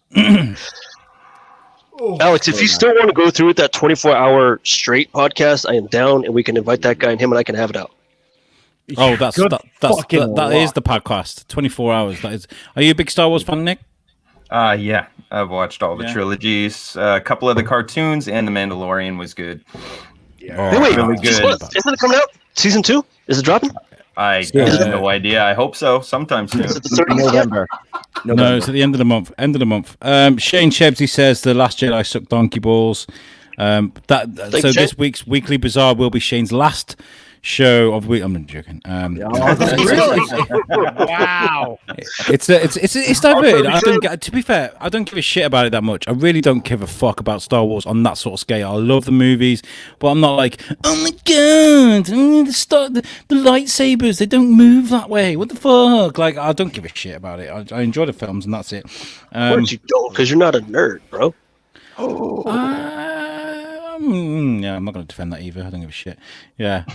Alex, if you still want to go through with that 24-hour straight podcast, I am down, and we can invite that guy and him, and I can have it out. Oh, that's Good that fucking is luck. the podcast. 24 hours. That is. Are you a big Star Wars fan, Nick? Yeah, I've watched all the trilogies. A couple of the cartoons, and The Mandalorian was good. Yeah. Hey, wait, really just good. what? Isn't it coming out? Season 2? Is it dropping? I Yeah. have no idea. I hope so. Sometime soon. Is it the 30th? November. No, it's at the end of the month. Shane Shebsy says The Last Jedi sucked donkey balls. So Shane. this week's Weekly Bazaar will be Shane's last show of the week. I'm not joking. Wow. It's diverted. To be fair, I don't give a shit about it that much. I really don't give a fuck about Star Wars on that sort of scale. I love the movies, but I'm not like, oh my god, the lightsabers, they don't move that way. What the fuck? Like, I don't give a shit about it. I enjoy the films and that's it. Of course you don't, because you're not a nerd, bro. Yeah, I'm not going to defend that either. I don't give a shit. Yeah,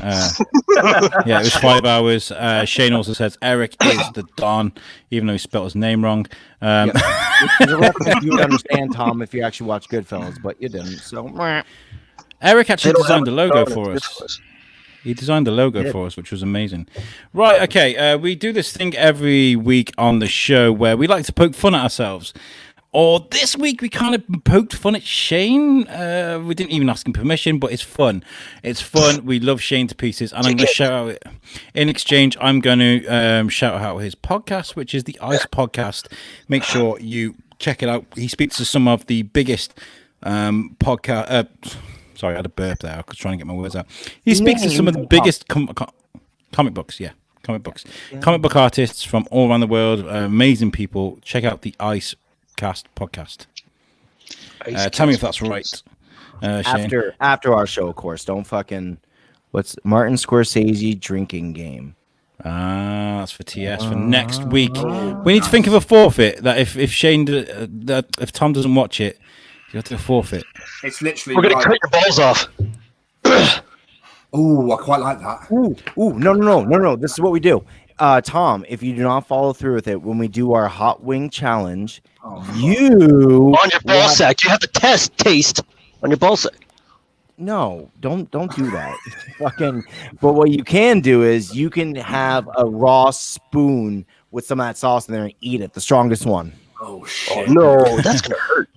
yeah, it was 5 hours. Shane also says Eric is the Don, even though he spelled his name wrong. There's a reference you would understand, Tom, if you actually watch Goodfellas, but you didn't. So, Eric actually They don't designed the have logo a for Star us. Wars. He designed the logo for us, which was amazing. Right, okay, we do this thing every week on the show where we like to poke fun at ourselves. Or this week we kind of poked fun at Shane. We didn't even ask him permission, but it's fun. It's fun. We love Shane to pieces, and I'm going to shout out. In exchange, I'm going to shout out his podcast, which is the Ice Podcast. Make sure you check it out. He speaks to some of the biggest podcast. Sorry, I had a burp there. I was trying to get my words out. He speaks to some of the biggest comic books. Yeah, comic books. Comic book artists from all around the world. Amazing people. Check out the Ice podcast. Tell me if that's right. Shane. after our show, of course. Don't fucking. What's Martin Scorsese drinking game? That's for TS for next week. We need to think of a forfeit that if Shane if Tom doesn't watch it, you have to forfeit. It's literally. We're going to cut your balls off. Oh, I quite like that. No. This is what we do. Tom, if you do not follow through with it, when we do our hot wing challenge, you On your ball sack. You have to taste on your ball sack. No, don't do that. Fucking. But what you can do is you can have a raw spoon with some of that sauce in there and eat it. The strongest one. Oh shit! Oh, no, that's going to hurt.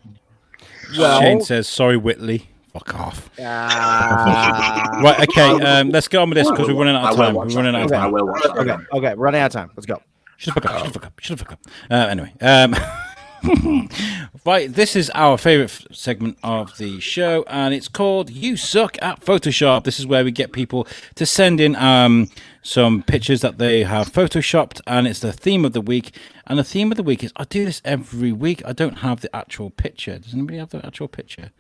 Shane says, "Sorry, Whitley. Fuck off." Right. Right. Okay. Let's get on with this because we're running out of time. We're running out of I time. will watch that. Okay. Running out of time. Let's go. Shut the fuck up. Anyway. Right, this is our favorite segment of the show, and it's called You Suck at Photoshop. This is where we get people to send in some pictures that they have photoshopped, and it's the theme of the week. And the theme of the week is, I do this every week. I don't have the actual picture. Does anybody have the actual picture?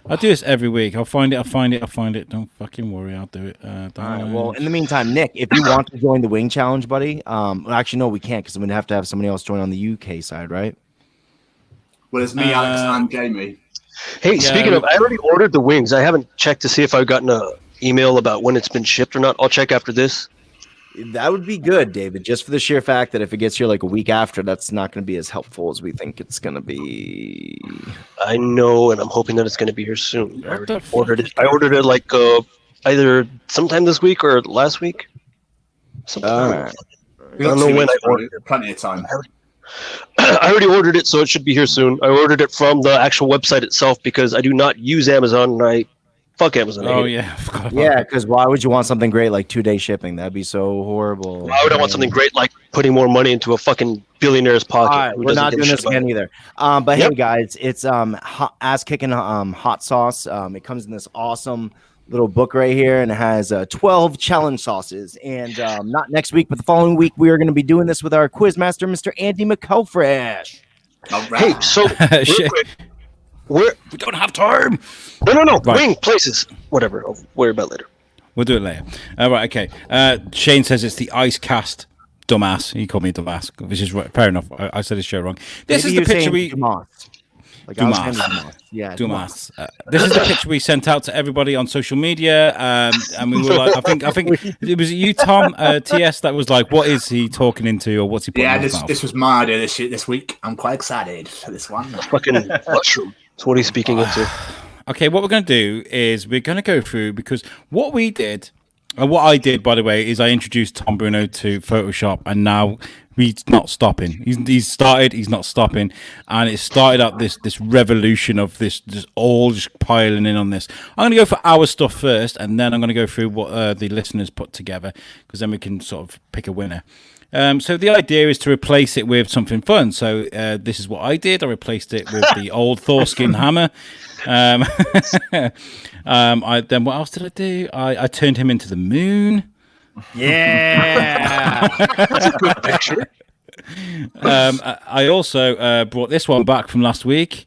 I do this every week. I'll find it. Don't fucking worry. I'll do it. All right. Well, in the meantime, Nick, if you want to join the wing challenge, buddy, actually, no, we can't because I'm going to have somebody else join on the UK side, right? Well, it's me, Alex, and Jamie. Hey, speaking of, I already ordered the wings. I haven't checked to see if I've gotten an email about when it's been shipped or not. I'll check after this. That would be good, David, just for the sheer fact that if it gets here like a week after, that's not going to be as helpful as we think it's going to be. I know, and I'm hoping that it's going to be here soon. I already ordered it. I ordered it like either sometime this week or last week. Right. I don't know when I ordered it. Plenty of time. I already ordered it, so it should be here soon. I ordered it from the actual website itself because I do not use Amazon, and I fuck Amazon. Oh yeah, I forgot about Yeah, because why would you want something great like 2-day shipping? That'd be so horrible. Why would I want something great like putting more money into a fucking billionaire's pocket? All right, we're not doing this again either. But Yep. hey, guys, it's ass kicking hot sauce. It comes in this awesome little book right here, and it has 12 challenge sauces. And not next week, but the following week, we are going to be doing this with our quiz master, Mr. Andy McElfresh. All right. Hey, so real Shit. quick, We don't have time. no, Right. wing places, whatever. I'll worry about later. We'll do it later. Right, okay. Shane says it's the Ice Cast. Dumbass. He called me a dumbass, which is right. Fair enough. I said his show wrong. This Maybe is you're the picture saying we. Dumas. Like I was saying Dumas. Dumas. Yeah, Dumas. This is the picture we sent out to everybody on social media, and we were like, I think it was you, Tom, TS, that was like, what is he talking into, or what's he putting Yeah, in his this mouth? this was my idea this week. I'm quite excited for this one. Fucking mushroom. That's what he's speaking into. Okay, what we're going to do is we're going to go through, because what we did, and what I did, by the way, is I introduced Tom Bruno to Photoshop, and now he's not stopping. He's started, he's not stopping, and it started up this revolution of this just all just piling in on this. I'm going to go for our stuff first, and then I'm going to go through what the listeners put together, because then we can sort of pick a winner. So the idea is to replace it with something fun. So this is what I did. I replaced it with the old Thorskin hammer. Then what else did I do? I turned him into the moon. Yeah. That's a good picture. I also brought this one back from last week.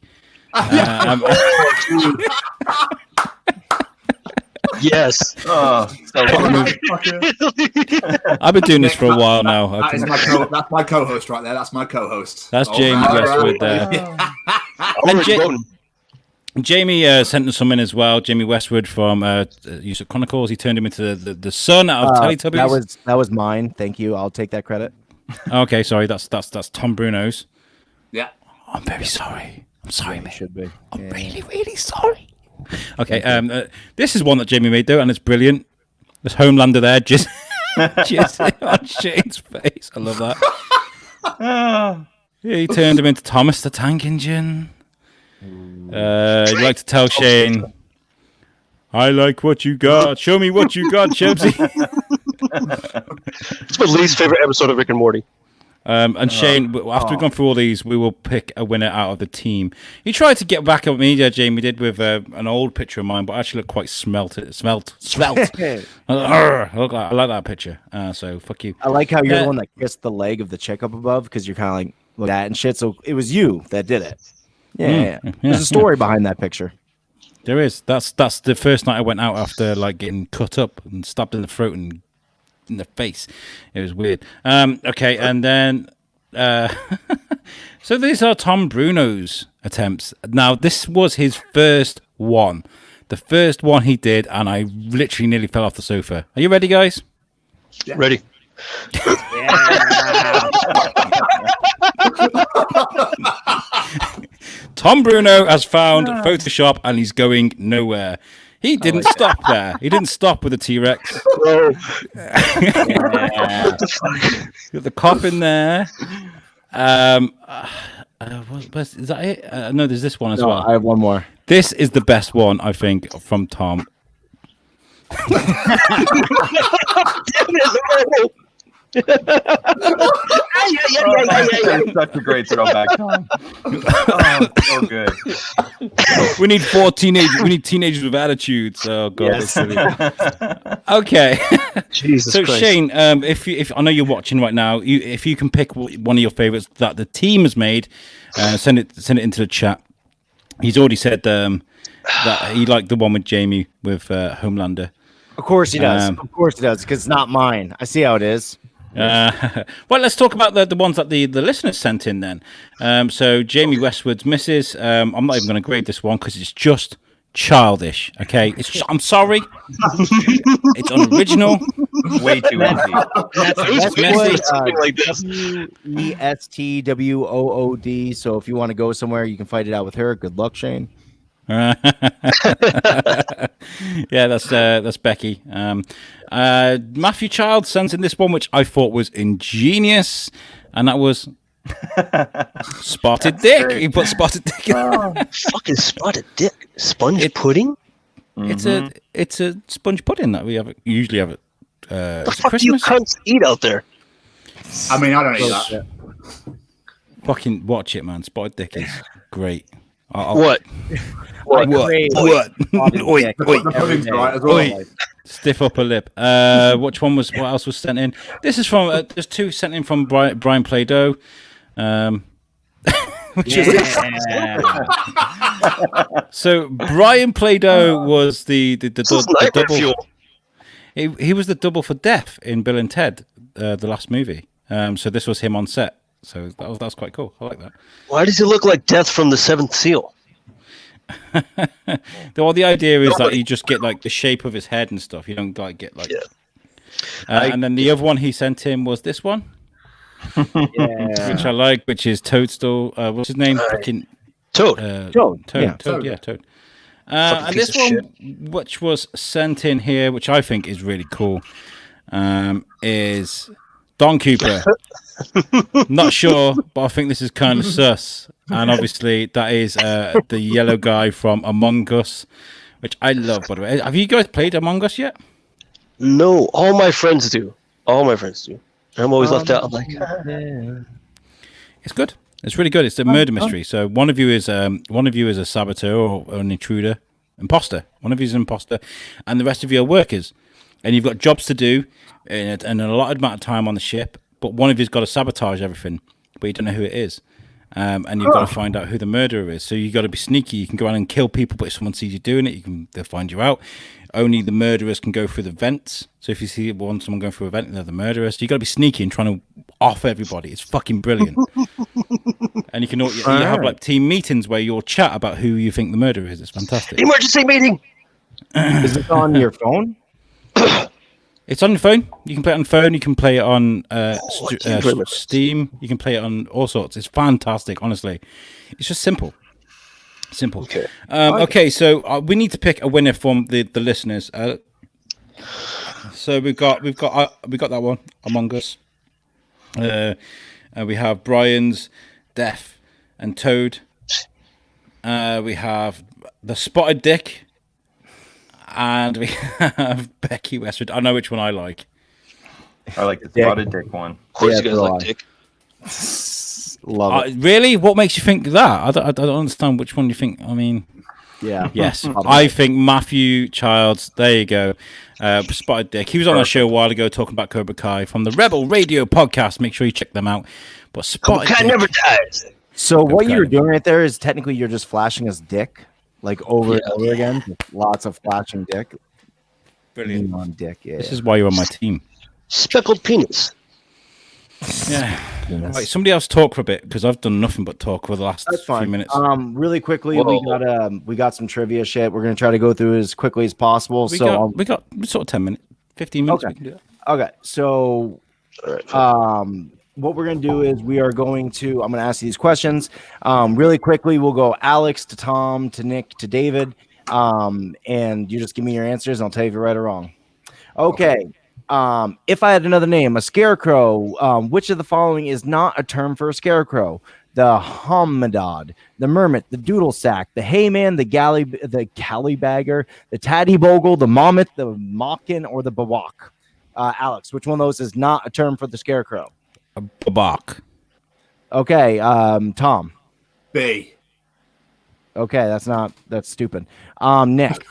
Yes. Oh, so I've been doing this for a while now. That's my co-host right there. That's my co-host. That's All James right, Westwood right. there. And Jamie sent us some in as well. Jamie Westwood from USUK Chronicles. He turned him into the son out of Teletubbies. That was mine. Thank you. I'll take that credit. Okay, sorry. That's Tom Bruno's. Yeah. I'm very sorry. I'm sorry, mate. Should be. I'm really, really sorry. Okay, this is one that Jamie made though, and it's brilliant. There's Homelander there, just on Shane's face. I love that. He turned him into Thomas the Tank Engine. You'd like to tell Shane, I like what you got. Show me what you got, Chebsy. It's my least favorite episode of Rick and Morty. And Shane, after we've gone through all these, we will pick a winner out of the team. He tried to get back at me, Jamie did, with an old picture of mine, but I actually look quite svelte. I like that picture. So fuck you. I like how you're the one that kissed the leg of the chick up above, because you're kind of like, look at that and shit. So it was you that did it. Yeah. There's a story behind that picture. There is. That's the first night I went out after like getting cut up and stabbed in the throat and in the face. It was weird. Okay, and then so these are Tom Bruno's attempts. Now this was his first one, the first one he did, and I literally nearly fell off the sofa. Are you ready, guys? Yeah. Ready? Tom Bruno has found Photoshop and he's going nowhere. He didn't stop there. He didn't stop with the T-Rex. Oh. Got the cop in there. Is that it? No, there's this one as well. I have one more. This is the best one, I think, from Tom. Such a great throwback, Tom. Oh, so good. We need teenagers with attitudes. Oh god, Yes. that's silly. Okay. Jesus So Christ. Shane, if I know you're watching right now, if you can pick one of your favorites that the team has made, send it into the chat. He's already said that he liked the one with Jamie with Homelander. Of course he does. Of course he does, because it's not mine. I see how it is. Well, let's talk about the ones that the listeners sent in then. So Jamie Westwood's Mrs. I'm not even going to grade this one because it's just childish. Okay, I'm sorry. It's unoriginal. Way too empty. That's messy. Like this. ESTWOOD. So if you want to go somewhere, you can fight it out with her. Good luck, Shane. Yeah, that's Becky. Matthew Child sends in this one, which I thought was ingenious, and that was Spotted Dick. He put Spotted Dick in. Fucking spotted dick. Sponge pudding? It's a sponge pudding that we usually have at The fuck do you cunts eat out there? I mean, I don't eat that. Fucking watch it, man. Spotted Dick is great. What? What? Oi, The pudding's right as well. Stiff upper lip. What else was sent in? This is from there's two sent in from Brian Play-Doh. Which is so Brian Play-Doh was the double. Fuel. He was the double for Death in Bill and Ted, the last movie. So this was him on set. So that was quite cool. I like that. Why does he look like Death from the Seventh Seal? Well, the idea is that you just get like the shape of his head and stuff. You don't like get like. Yeah. And then the other one he sent him was this one, which I like, which is Toadstool. What's his name? Fucking Toad. Toad. Toad. Yeah. Toad. Yeah, Toad. And piece this of one, which was sent in here, which I think is really cool, is Don Cooper. Not sure, but I think this is kind of sus. And obviously, that is the yellow guy from Among Us, which I love, by the way. Have you guys played Among Us yet? No, all my friends do. All my friends do. I'm always left out. I'm like, It's good. It's really good. It's a murder mystery. So one of you is a saboteur or an intruder, imposter. One of you is an imposter, and the rest of you are workers. And you've got jobs to do in a allotted amount of time on the ship. But one of you's got to sabotage everything, but you don't know who it is. And you've got to find out who the murderer is. So you've got to be sneaky. You can go around and kill people, but if someone sees you doing it, they'll find you out. Only the murderers can go through the vents. So if you see someone going through a vent, they're the murderer. So you've got to be sneaky and trying to off everybody. It's fucking brilliant. And you have like team meetings where you'll chat about who you think the murderer is. It's fantastic. emergency meeting. Is it on your phone? It's on your phone. You can play it on phone. You can play it on Steam. You can play it on all sorts. It's fantastic, honestly. It's just simple. Okay. Okay. So we need to pick a winner from the listeners. So we got that one, Among Us. We have Brian's, Def, and Toad. We have the Spotted Dick. And we have Becky Westwood. I know which one I like. I like the Spotted Dick one. Of course, you guys like Dick. Love it. Really? What makes you think that? I don't understand which one you think. I mean, Yeah. yes, I think Matthew Childs. There you go. Spotted Dick. He was on our show a while ago talking about Cobra Kai from the Rebel Radio podcast. Make sure you check them out. But Spotted Cat Dick never dies. So what you're doing right there is technically you're just flashing his dick, like over and over again. Lots of flashing dick. Brilliant. On dick. Yeah. This is why you're on my team. Speckled penis. Yeah. Right, somebody else talk for a bit because I've done nothing but talk for the last few minutes. Really quickly, we got some trivia shit. We're gonna try to go through as quickly as possible. We got sort of 10 minutes, 15 minutes. Okay. We can do that. Okay. So, what we're gonna do is I'm gonna ask you these questions. Really quickly, we'll go Alex to Tom to Nick to David, and you just give me your answers, and I'll tell you if you're right or wrong. Okay. If I had another name, a scarecrow, which of the following is not a term for a scarecrow? The hummadad, the mermit, the doodle sack, the hayman, the gallybagger, the taddybogle, the mommet, the mockin, or the bawak? Alex, which one of those is not a term for the scarecrow? A babak. Okay, Tom. B. Okay, that's stupid. Nick.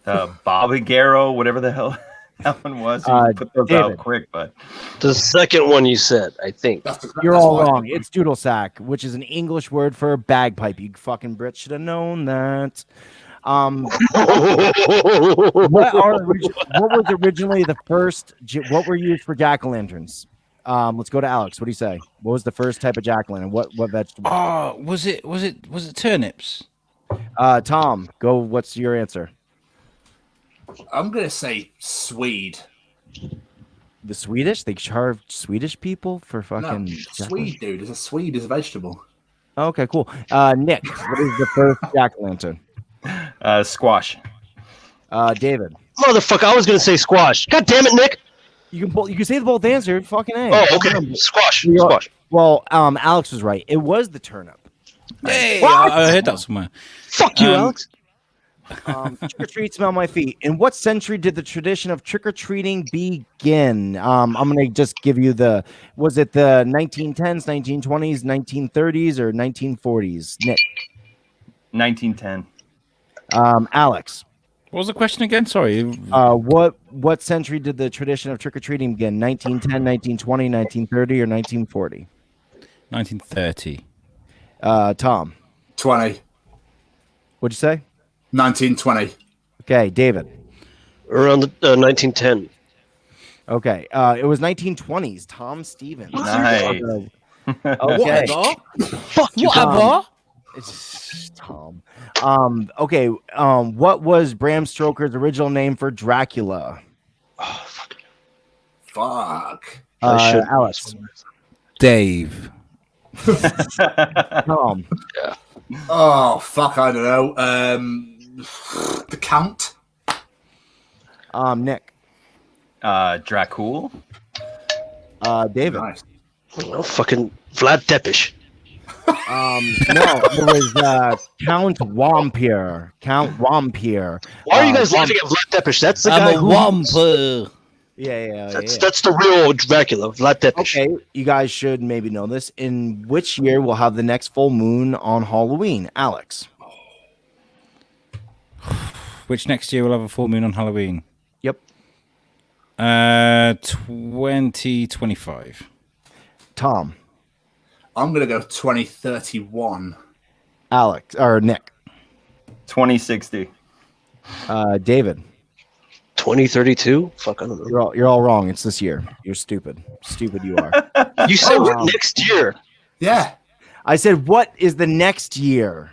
Bobigaro, whatever the hell that one was. You put those David. out quick, but The second one you said, I think. You're all wrong. It's doodle sack, which is an English word for bagpipe. You fucking Brit should have known that. What was originally the first? What were used for jack-o'-lanterns? Let's go to Alex. What do you say? What was the first type of jack-o'-lantern? What vegetable? Oh, was it turnips? Tom, go. What's your answer? I'm gonna say Swede. The Swedish? They carved Swedish people for fucking No, Swede, dude. It's a Swede is a vegetable. Okay, cool. Nick, what is the first jack-o'-lantern? squash. David. Motherfucker, I was going to say squash. God damn it, Nick. You can say the both answer. Fucking A. Oh, okay. Squash. Squash. Well, Alex was right. It was the turnip. Hey, I heard that somewhere. Fuck you, Alex. Trick or treat, smell my feet. In what century did the tradition of trick or treating begin? I'm gonna just give you was it the 1910s, 1920s, 1930s, or 1940s? Nick. 1910. Alex. What was the question again? Sorry. What century did the tradition of trick or treating begin? 1910, 1920, 1930, or 1940? 1930. Tom. 20. What'd you say? 1920. Okay, David. Around the 1910. Okay, it was 1920s. Tom Stevens. Nice. Okay. Fuck you, Tom. It's Tom. Okay. What was Bram Stoker's original name for Dracula? Oh, Fuck. Alex. Dave. Tom. Oh fuck! I don't know. The Count. Nick. Dracul. David. Nice. Oh, fucking Vlad Tepes. No, it was Count Wampir. Count Wampir. Why are you guys laughing at Vlad Tepes? That's the guy I'm a who. wampa. Yeah. That's the real Dracula, Vlad Tepes. Okay, you guys should maybe know this. In which year we'll have the next full moon on Halloween? Alex. Which next year we'll have a full moon on Halloween? Yep. 2025. Tom. I'm gonna go 2031. Alex or Nick. 2060. David. 2032? Fuck, I don't know. You're all wrong. It's this year. You're stupid. Stupid you are. You said next year. Yeah. I said, what is the next year?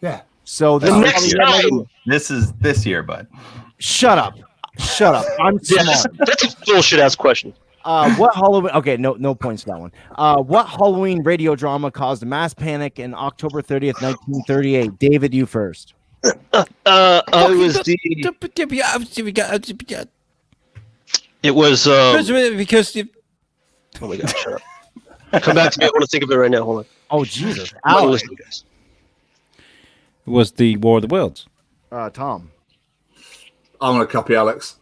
Yeah. So The next time. This is this year, bud. Shut up. I'm Yeah, smart. that's a bullshit ass question. What Halloween? Okay, no points for that one. What Halloween radio drama caused a mass panic in October 30th, 1938? David, you first. It was the. It was. Because Oh my god! Shut up. Come back to me. I want to think of it right now. Hold on. Oh Jesus, I'm not Alex. listening, guys. it was the War of the Worlds. Tom, I'm gonna copy Alex.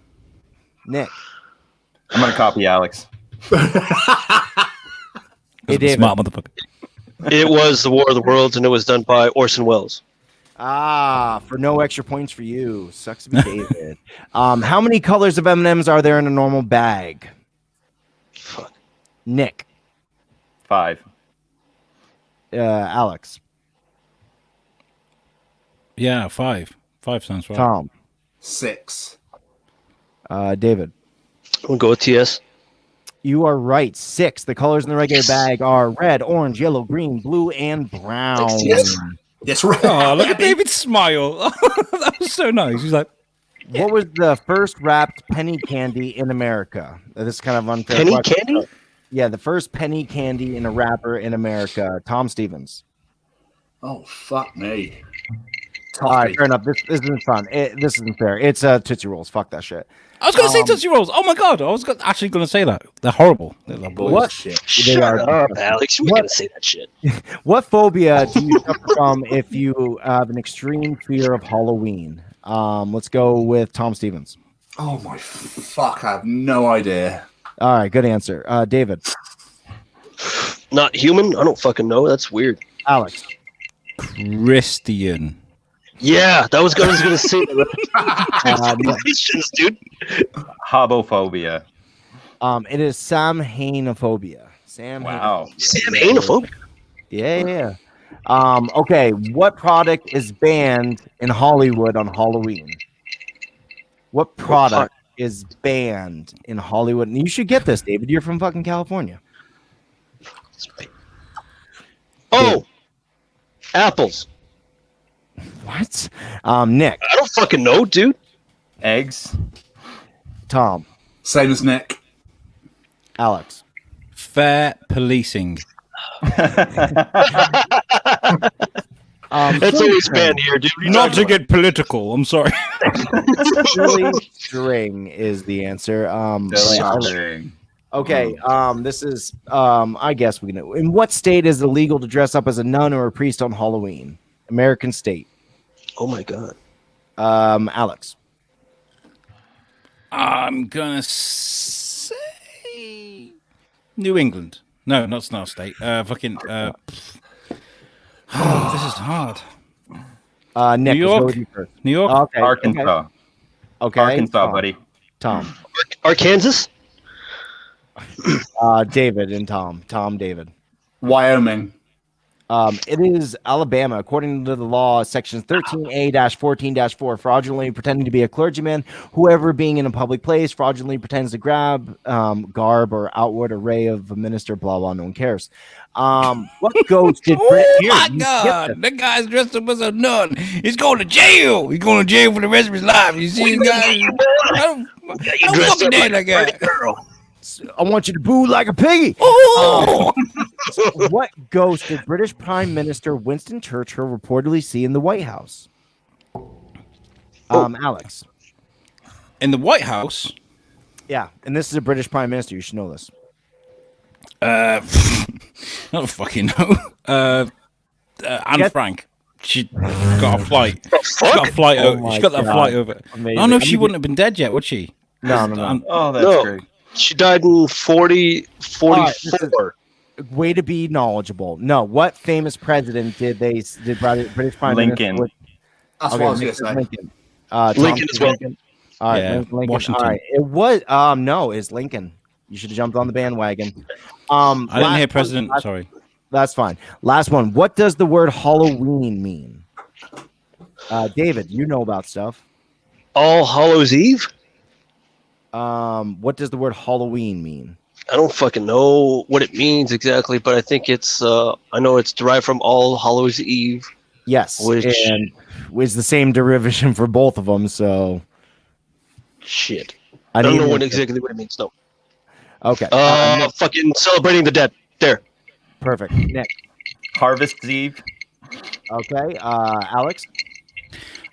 Nick, I'm gonna copy Alex. Hey, I'm a David. smart motherfucker. It was the War of the Worlds, and it was done by Orson Welles. for no extra points for you. Sucks to be David. How many colors of M&Ms are there in a normal bag? Fuck. Nick, 5. Alex, Yeah, 5. 5 sounds right. Tom, 6. David. We'll go with TS. You are right. 6. The colors in the regular bag are red, orange, yellow, green, blue, and brown. Yes. Yes, right. Oh, look at David's smile. That was so nice. He's like, What was the first wrapped penny candy in America? This is kind of unfair. Penny question. candy? Yeah, the first penny candy in a wrapper in America. Tom Stevens. Oh, fuck me. All right, Toffee. fair enough. This isn't fun. This isn't fair. It's Tootsie Rolls. Fuck that shit. I was going to say Tootsie Rolls. Oh my god, I was actually going to say that. They're horrible. They're like boys. What? Shut up, Alex. You were going to say that shit. What phobia do you suffer from if you have an extreme fear of Halloween? Let's go with Tom Stevens. Oh my fuck! I have no idea. All right, good answer. David. Not human? I don't fucking know. That's weird. Alex. Christian. Yeah, that was I was going to say that. Questions, dude. Hobophobia. It is samhainophobia. Wow. Samhainophobia. Yeah. Okay, what product is banned in Hollywood on Halloween? What product is banned in Hollywood? And you should get this, David. You're from fucking California. Oh, apples. What? Nick, I don't fucking know, dude. Eggs. Tom, Same as Nick. Alex. Fair policing. That's always banned here, dude. What are you Not talking to get political. I'm sorry. Silly string is the answer. Disgusting. Okay, this is I guess we can. In what state is it illegal to dress up as a nun or a priest on Halloween? American state. Oh my god. Alex. I'm going to say New England. No, not Snow State. Fucking. This is hard. Nick, New let's go York. with you first. New York. Okay. Arkansas. Okay. Arkansas, buddy. Tom. Arkansas? David and Tom. Tom, David. Wyoming. It is Alabama, according to the law, sections 13A-14-4, fraudulently pretending to be a clergyman, whoever being in a public place fraudulently pretends to grab garb or outward array of a minister, blah, blah, no one cares. What ghost did Oh my God! That guy's dressed up as a nun. He's going to jail. He's going to jail for the rest of his life. You see, guys? I don't fucking dare that guy. I want you to boo like a piggy. Oh! What ghost did British Prime Minister Winston Churchill reportedly see in the White House? Alex. In the White House. Yeah, and this is a British Prime Minister. You should know this. I don't fucking know. Anne Frank. She got a flight. She got a flight over. She got that flight over. Amazing. Oh no, she wouldn't have been dead yet, would she? No. Oh, that's great. She died in 44. Way to be knowledgeable. No, what famous president did British Prime Lincoln. Minister? That's what I was going to say. Lincoln. Lincoln as well. Lincoln. All right, Yeah, Lincoln. Washington. All right, it was no, it's Lincoln. You should have jumped on the bandwagon. I didn't hear president. Sorry. That's fine. Last one. What does the word Halloween mean? David, you know about stuff. All Hallows Eve? What does the word Halloween mean? I don't fucking know what it means exactly, but I think it's I know it's derived from All Hallows Eve. Yes, Which- and it's the same derivation for both of them. So Shit. I don't know exactly what it means though. Okay. Fucking celebrating the dead. There. Perfect. Nick. Harvest Eve. Okay. Alex.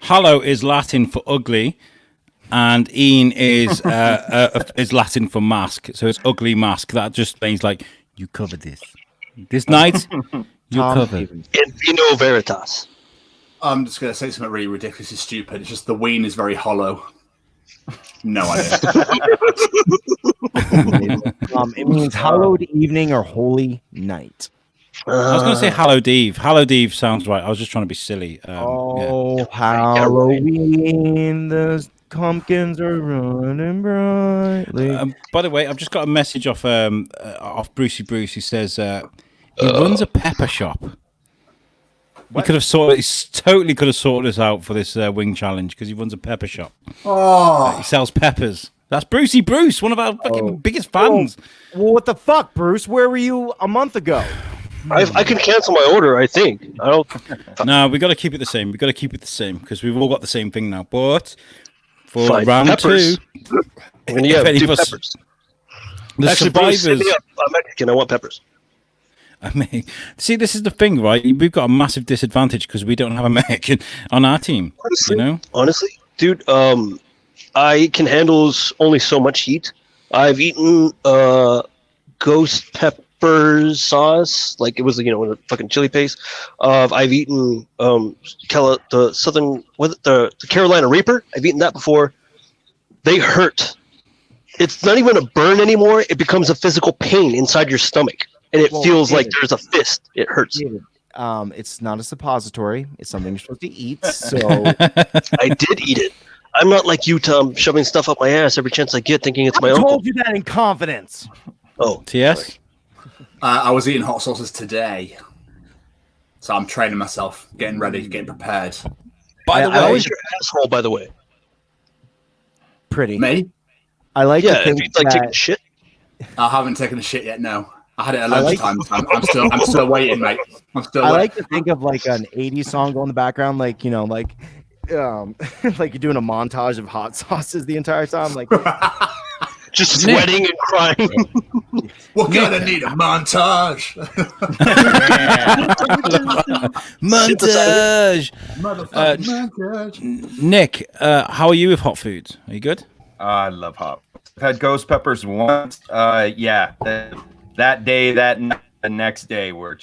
Hallow is Latin for ugly, and Ian is Latin for mask. So it's ugly mask. That just means like you cover this night. You cover. In vino veritas. I'm just going to say something really ridiculously stupid. It's just the ween is very hollow. No idea. It means hallowed evening or holy night. I was going to say Hallowed Eve. Hallowed Eve sounds right. I was just trying to be silly. Halloween, the pumpkins are running brightly. By the way, I've just got a message off Brucey Bruce. He says he runs a pepper shop. He could have he totally could have sorted this out for this wing challenge because he runs a pepper shop. Oh, He sells peppers. That's Brucey Bruce, one of our fucking biggest fans. Well, what the fuck, Bruce? Where were you a month ago? I can cancel my order, I think. I don't. No, we got to keep it the same. We got to keep it the same because we've all got the same thing now. But for Fine. round Peppers. 2, And yeah, if any do of us- peppers. the Actually, Bruce, survivors. hit me up. I'm Mexican. I want peppers. I mean, see, this is the thing, right? We've got a massive disadvantage because we don't have a American on our team. Honestly, dude, I can handle only so much heat. I've eaten ghost pepper sauce, like it was, in a fucking chili paste. I've eaten the Carolina Reaper. I've eaten that before. They hurt. It's not even a burn anymore. It becomes a physical pain inside your stomach. And it feels like there's a fist. It hurts. David, it's not a suppository. It's something you're supposed to eat. So I did eat it. I'm not like you, Tom, shoving stuff up my ass every chance I get, thinking it's my I uncle. told you that in confidence. Oh, TS? I was eating hot sauces today. So I'm training myself, getting ready, getting prepared. By the how way, is your asshole, by the way? Pretty. Me? I like to Yeah, if think you like that taking shit. I haven't taken a shit yet, no. I had it at lunchtime. I'm still waiting, mate. I'm still I waiting. like to think of like an 80s song going in the background, like like you're doing a montage of hot sauces the entire time, like Just sweating and crying. We're gonna need a montage. montage. Motherfucking montage. Nick, how are you with hot foods? Are you good? I love hot. I've had ghost peppers once. Yeah, that day, that night, the next day were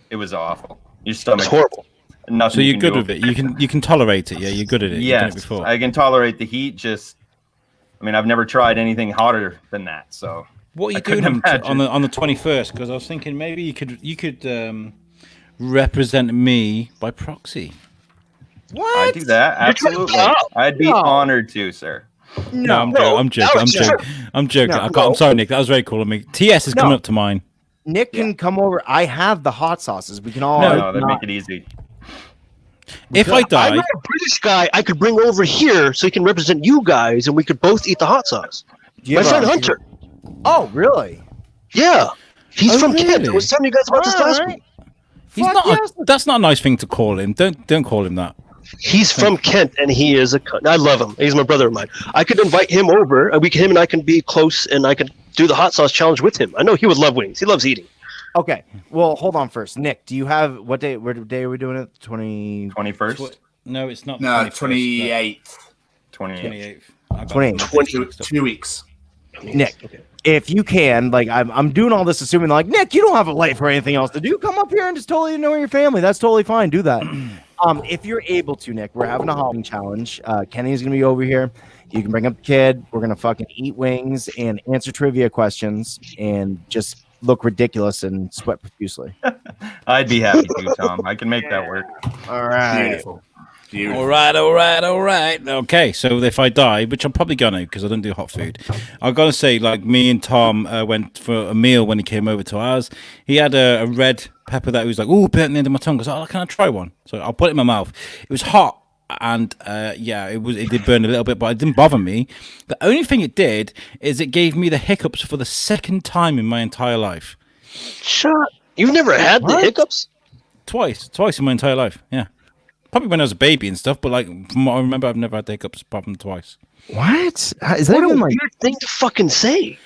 it was awful. Your stomach. It's horrible. Nothing So you're can good do with it. You can tolerate it. Yeah, you're good at it. You've done it Yes, before. I can tolerate the heat. I've never tried anything hotter than that. So What are you I couldn't doing imagine. on the 21st? Because I was thinking maybe you could represent me by proxy. what? I do that absolutely. Wow. I'd be honored to, sir. No, I'm joking. I'm joking. No, I'm sorry, Nick. That was very cool of me. TS is coming up to mine. Nick can come over. I have the hot sauces. We can all. No, that'd make it easy. If I die, I'm a British guy I could bring over here so he can represent you guys and we could both eat the hot sauce. My friend Hunter. Oh, really? Yeah. He's Oh, from Kent. really? I was telling you guys about this last week. he's not. That's not a nice thing to call him. Don't call him that. He's from Kent and he is a cunt. I love him. He's my brother of mine. I could invite him over and him and I can be close and I could do the hot sauce challenge with him. I know he would love wings. He loves eating. Okay. Well, hold on first. Nick, do you have what day are we doing it? 21st. No, it's not. No, 21st, 28th. 28th. 2 weeks. Nick, if you can, like, I'm doing all this assuming, like, Nick, you don't have a life or anything else to do. Come up here and just totally annoy your family. That's totally fine. Do that. If you're able to, Nick, we're having a Halloween challenge. Kenny's gonna be over here. You can bring up the kid. We're gonna fucking eat wings and answer trivia questions and just look ridiculous and sweat profusely. I'd be happy to, Tom. I can make that work. All right. Beautiful. All right. Okay, so if I die, which I'm probably gonna, because I don't do hot food, I gotta say, like, me and Tom went for a meal when he came over to ours. He had a red pepper that he was like, "Ooh, bit in the end of my tongue." I was like, "Oh, can I try one?" So I'll put it in my mouth. It was hot, and it did burn a little bit, but it didn't bother me. The only thing it did is it gave me the hiccups for the second time in my entire life. Shut. You've never had the hiccups? Twice in my entire life. Yeah. Probably when I was a baby and stuff, but like from what I remember, I've never had the hiccups apart from twice. What? Is that What a even like? weird thing to fucking say.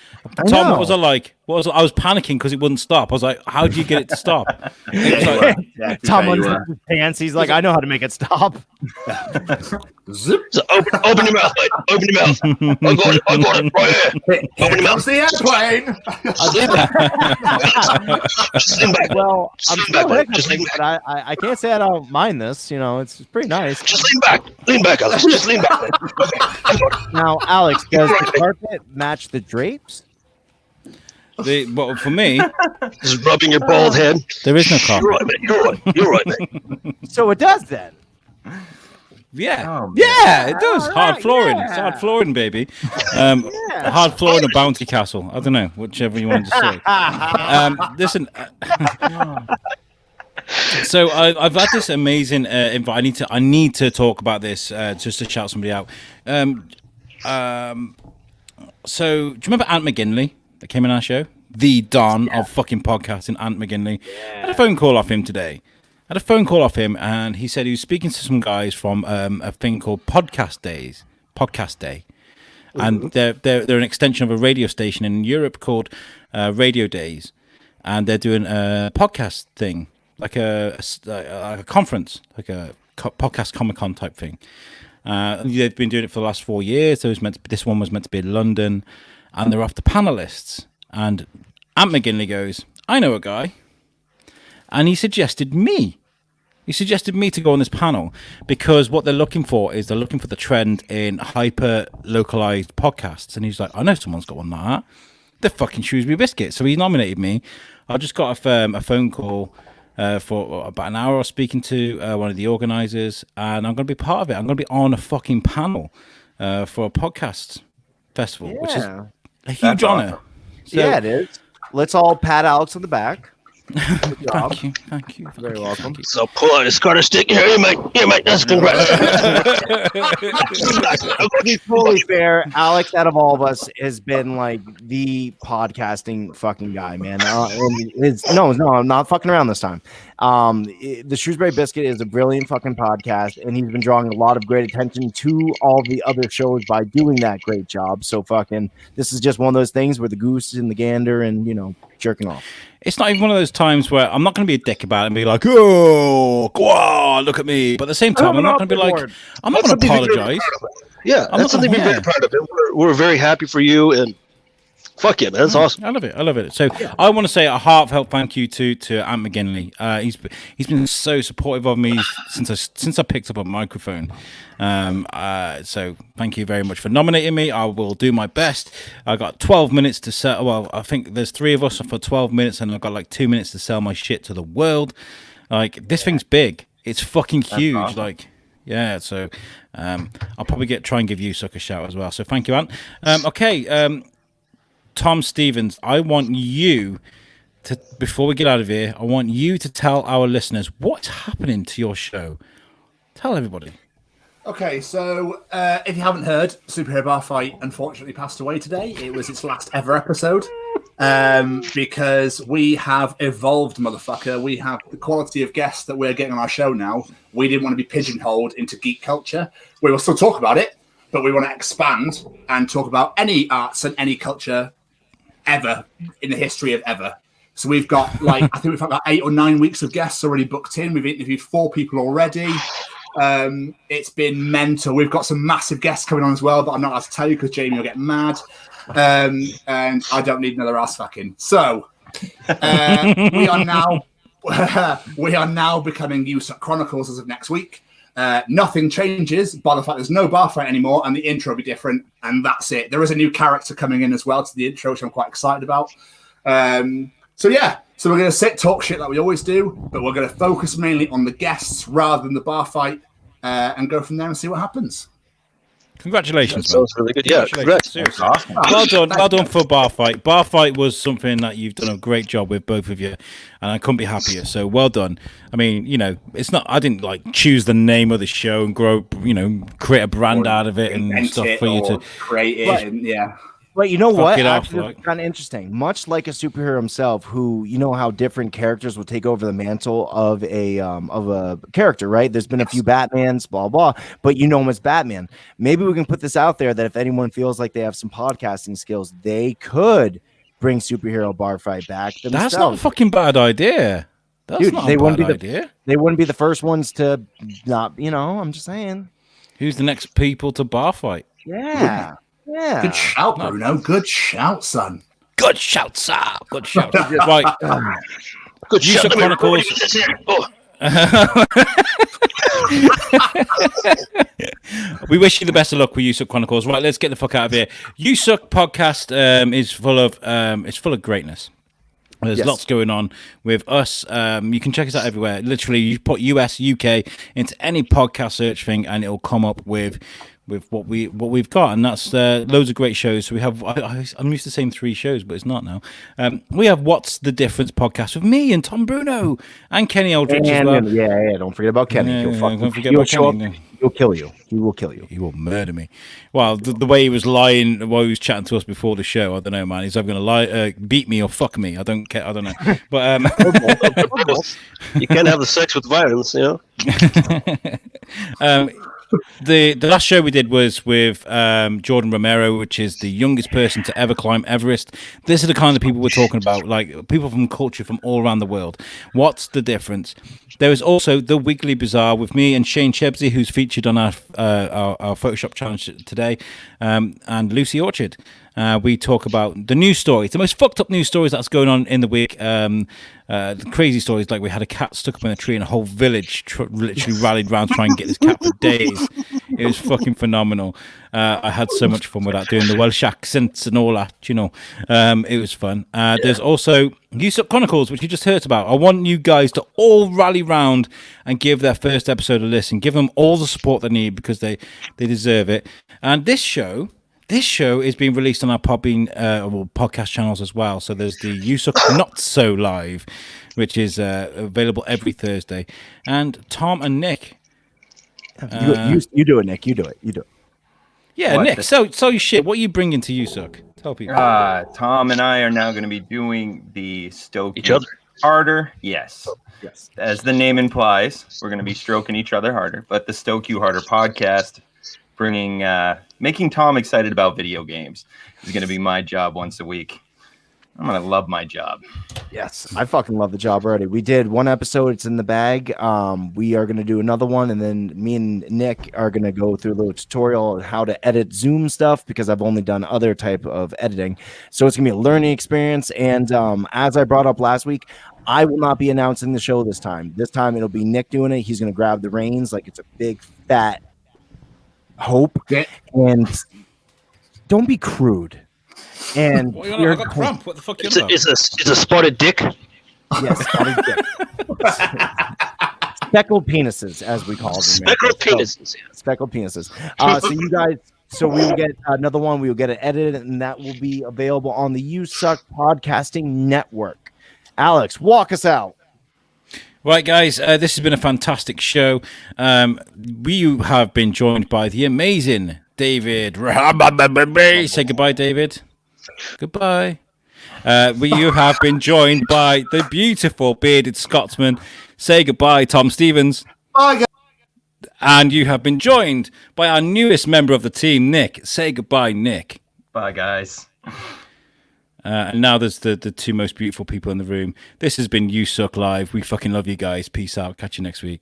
Tom, what was I like? I was panicking because it wouldn't stop. I was like, "How do you get it to stop?" It was like, Tom unzips his pants. He's like, I know how to make it stop. Zip. So open your mouth, mate. Open your mouth. I got it right here. Open your mouth. the airplane. Just lean back. Well, I'm Just lean still back, hiccups, just lean but I can't say I don't mind this. You know, it's pretty nice. Just lean back. Lean back, Alex. Just lean back. Man. Now, Alex, does the carpet match the drapes? well, for me, Just rubbing your bald head. there is no You're carpet. right, mate. You're right, mate. So it does then. Yeah, Oh, yeah, it does. All Hard right, flooring. yeah. It's hard flooring, baby. Hard flooring or bounty castle. I don't know, whichever you want to say. Listen. So I've had this amazing invite. I need to talk about this just to shout somebody out. So do you remember Ant McGinley that came in our show? The Don of fucking podcasting, Ant McGinley. I had a phone call off him today. And he said he was speaking to some guys from a thing called Podcast Day. And they're an extension of a radio station in Europe called Radio Days, and they're doing a podcast thing, like a conference, like a podcast Comic-Con type thing. They've been doing it for the last 4 years. This one was meant to be in London, and they're after panelists. And Ant McGinley goes, "I know a guy," and he suggested me. He suggested me to go on this panel because what they're looking for is the trend in hyper localized podcasts. And he's like, "I know someone's got one like that. The fucking Shrewsbury Biscuit." So he nominated me. I just got a phone call for about an hour. I was speaking to one of the organizers, and I'm going to be part of it. I'm going to be on a fucking panel for a podcast festival, which is a huge honor. awesome. So, Yeah, it is. Let's all pat Alex on the back. Good job. Thank you. You're very welcome. So pull out a Scarter stick. Here, mate. That's congrats. To be fully fair, Alex, out of all of us, has been like the podcasting fucking guy, man. No, I'm not fucking around this time. The Shrewsbury Biscuit is a brilliant fucking podcast, and he's been drawing a lot of great attention to all the other shows by doing that great job. So fucking, this is just one of those things where the goose and the gander and, jerking off. It's not even one of those times where I'm not going to be a dick about it and be like, "Oh, go on, look at me." But at the same time, I'm not going to be like, I'm not going to apologize. Yeah, that's something to be very proud of. We're very happy for you, and fuck yeah, man, that's awesome. I love it. So I want to say a heartfelt thank you to Ant McGinley. He's been so supportive of me since I picked up a microphone. So thank you very much for nominating me. I will do my best. I got 12 minutes to sell. Well, I think there's 3 of us for 12 minutes, and I've got like 2 minutes to sell my shit to the world. Like, this thing's big. It's fucking huge. Awesome. Like, yeah. So I'll probably try and give USUK a shout as well. So thank you, Ant. Okay. Tom Stevens, I want you to, before we get out of here, I want you to tell our listeners what's happening to your show. Tell everybody. Okay, so if you haven't heard, Superhero Bar Fight unfortunately passed away today. It was its last ever episode because we have evolved, motherfucker. We have the quality of guests that we're getting on our show now. We didn't want to be pigeonholed into geek culture. We will still talk about it, but we want to expand and talk about any arts and any culture ever in the history of ever. So we've got I think we've got 8 or 9 weeks of guests already booked in. We've interviewed 4 people already. It's been mental. We've got some massive guests coming on as well, but I'm not allowed to tell you because Jamie will get mad. And I don't need another ass fucking. So we are now becoming USUK Chronicles as of next week. Nothing changes by the fact there's no bar fight anymore, and the intro will be different, and that's it. There is a new character coming in as well to the intro, which I'm quite excited about. So we're going to sit, talk shit like we always do, but we're going to focus mainly on the guests rather than the bar fight, and go from there and see what happens. Congratulations, That sounds really good. Yeah, congrats. Seriously. Well done for Bar Fight. Bar Fight was something that you've done a great job with, both of you, and I couldn't be happier. So well done. I mean, it's not. I didn't choose the name of the show and create a brand out of it and stuff for you to create it. And, yeah. But you know what? It off, Actually, it's kind of interesting. Much like a superhero himself, who how different characters will take over the mantle of a character, right? There's been a few Batmans, blah blah, but him as Batman. Maybe we can put this out there that if anyone feels like they have some podcasting skills, they bring superhero bar fight back themselves. That's not a fucking bad idea. That's not a bad idea. They wouldn't be the first ones to not. I'm just saying. Who's the next people to bar fight? Yeah. Yeah. Good shout, Bruno. Good shout, son. Good shout, sir. Good shout. Right. Good shout. USUK Chronicles. We wish you the best of luck with USUK Chronicles. Right, let's get the fuck out of here. USUK podcast is full of greatness. There's lots going on with us. You can check us out everywhere. Literally, you put US, UK into any podcast search thing, and it'll come up with what we've got, and that's loads of great shows. So we have. I'm used to saying 3 shows, but it's not now. We have What's the Difference podcast with me and Tom Bruno and Kenny Eldridge as well. Yeah. Don't forget about Kenny. Don't forget about Kenny. He'll kill you. He will kill you. He will murder me. Well, the way he was lying while he was chatting to us before the show, I don't know, man. He's either going to lie, beat me, or fuck me. I don't care. I don't know. But you can't have the sex with violence, The last show we did was with Jordan Romero, which is the youngest person to ever climb Everest. These are the kind of people we're talking about, like people from culture from all around the world. What's the difference? There is also the Wiggly Bazaar with me and Shane Shebsey, who's featured on our Photoshop challenge today, and Lucy Orchard. We talk about the news stories, the most fucked up news stories that's going on in the week. The crazy stories, like we had a cat stuck up in a tree and a whole village literally rallied around trying to get this cat for days. It was fucking phenomenal. I had so much fun with that, doing the Welsh accents and all that, It was fun. There's also USUK Chronicles, which you just heard about. I want you guys to all rally round and give their first episode a listen. Give them all the support they need, because they deserve it. And this show is being released on our podcast channels as well. So there's the USUK Not So Live, which is available every Thursday. And Tom and Nick. You do it, Nick. You do it. Yeah, what, Nick. So you shit. What are you bringing to USUK? Tell people. Tom and I are now going to be doing the Stoke each other harder. Yes. As the name implies, we're going to be stroking each other harder. But the Stoke You Harder podcast, making Tom excited about video games, is going to be my job once a week. I'm going to love my job. Yes, I fucking love the job already. We did one episode. It's in the bag. We are going to do another one, and then me and Nick are going to go through a little tutorial on how to edit Zoom stuff, because I've only done other type of editing. So it's going to be a learning experience. And as I brought up last week, I will not be announcing the show this time. This time it'll be Nick doing it. He's going to grab the reins like it's a big, fat hope. And don't be crude. And I got cramp. What the fuck? It's a spotted dick. Yes, spotted dick. Speckled penises, as we call them. Speckled penises. Speckled penises. So you guys, we will get another one. We will get it edited, and that will be available on the USUK Podcasting Network. Alex, walk us out. Right, guys, this has been a fantastic show. We have been joined by the amazing David. Say goodbye, David. Goodbye. You have been joined by the beautiful bearded Scotsman. Say goodbye, Tom Stevens. Bye, guys. And you have been joined by our newest member of the team, Nick. Say goodbye, Nick. Bye, guys. And now there's the 2 most beautiful people in the room. This has been USUK Live. We fucking love you guys. Peace out. Catch you next week.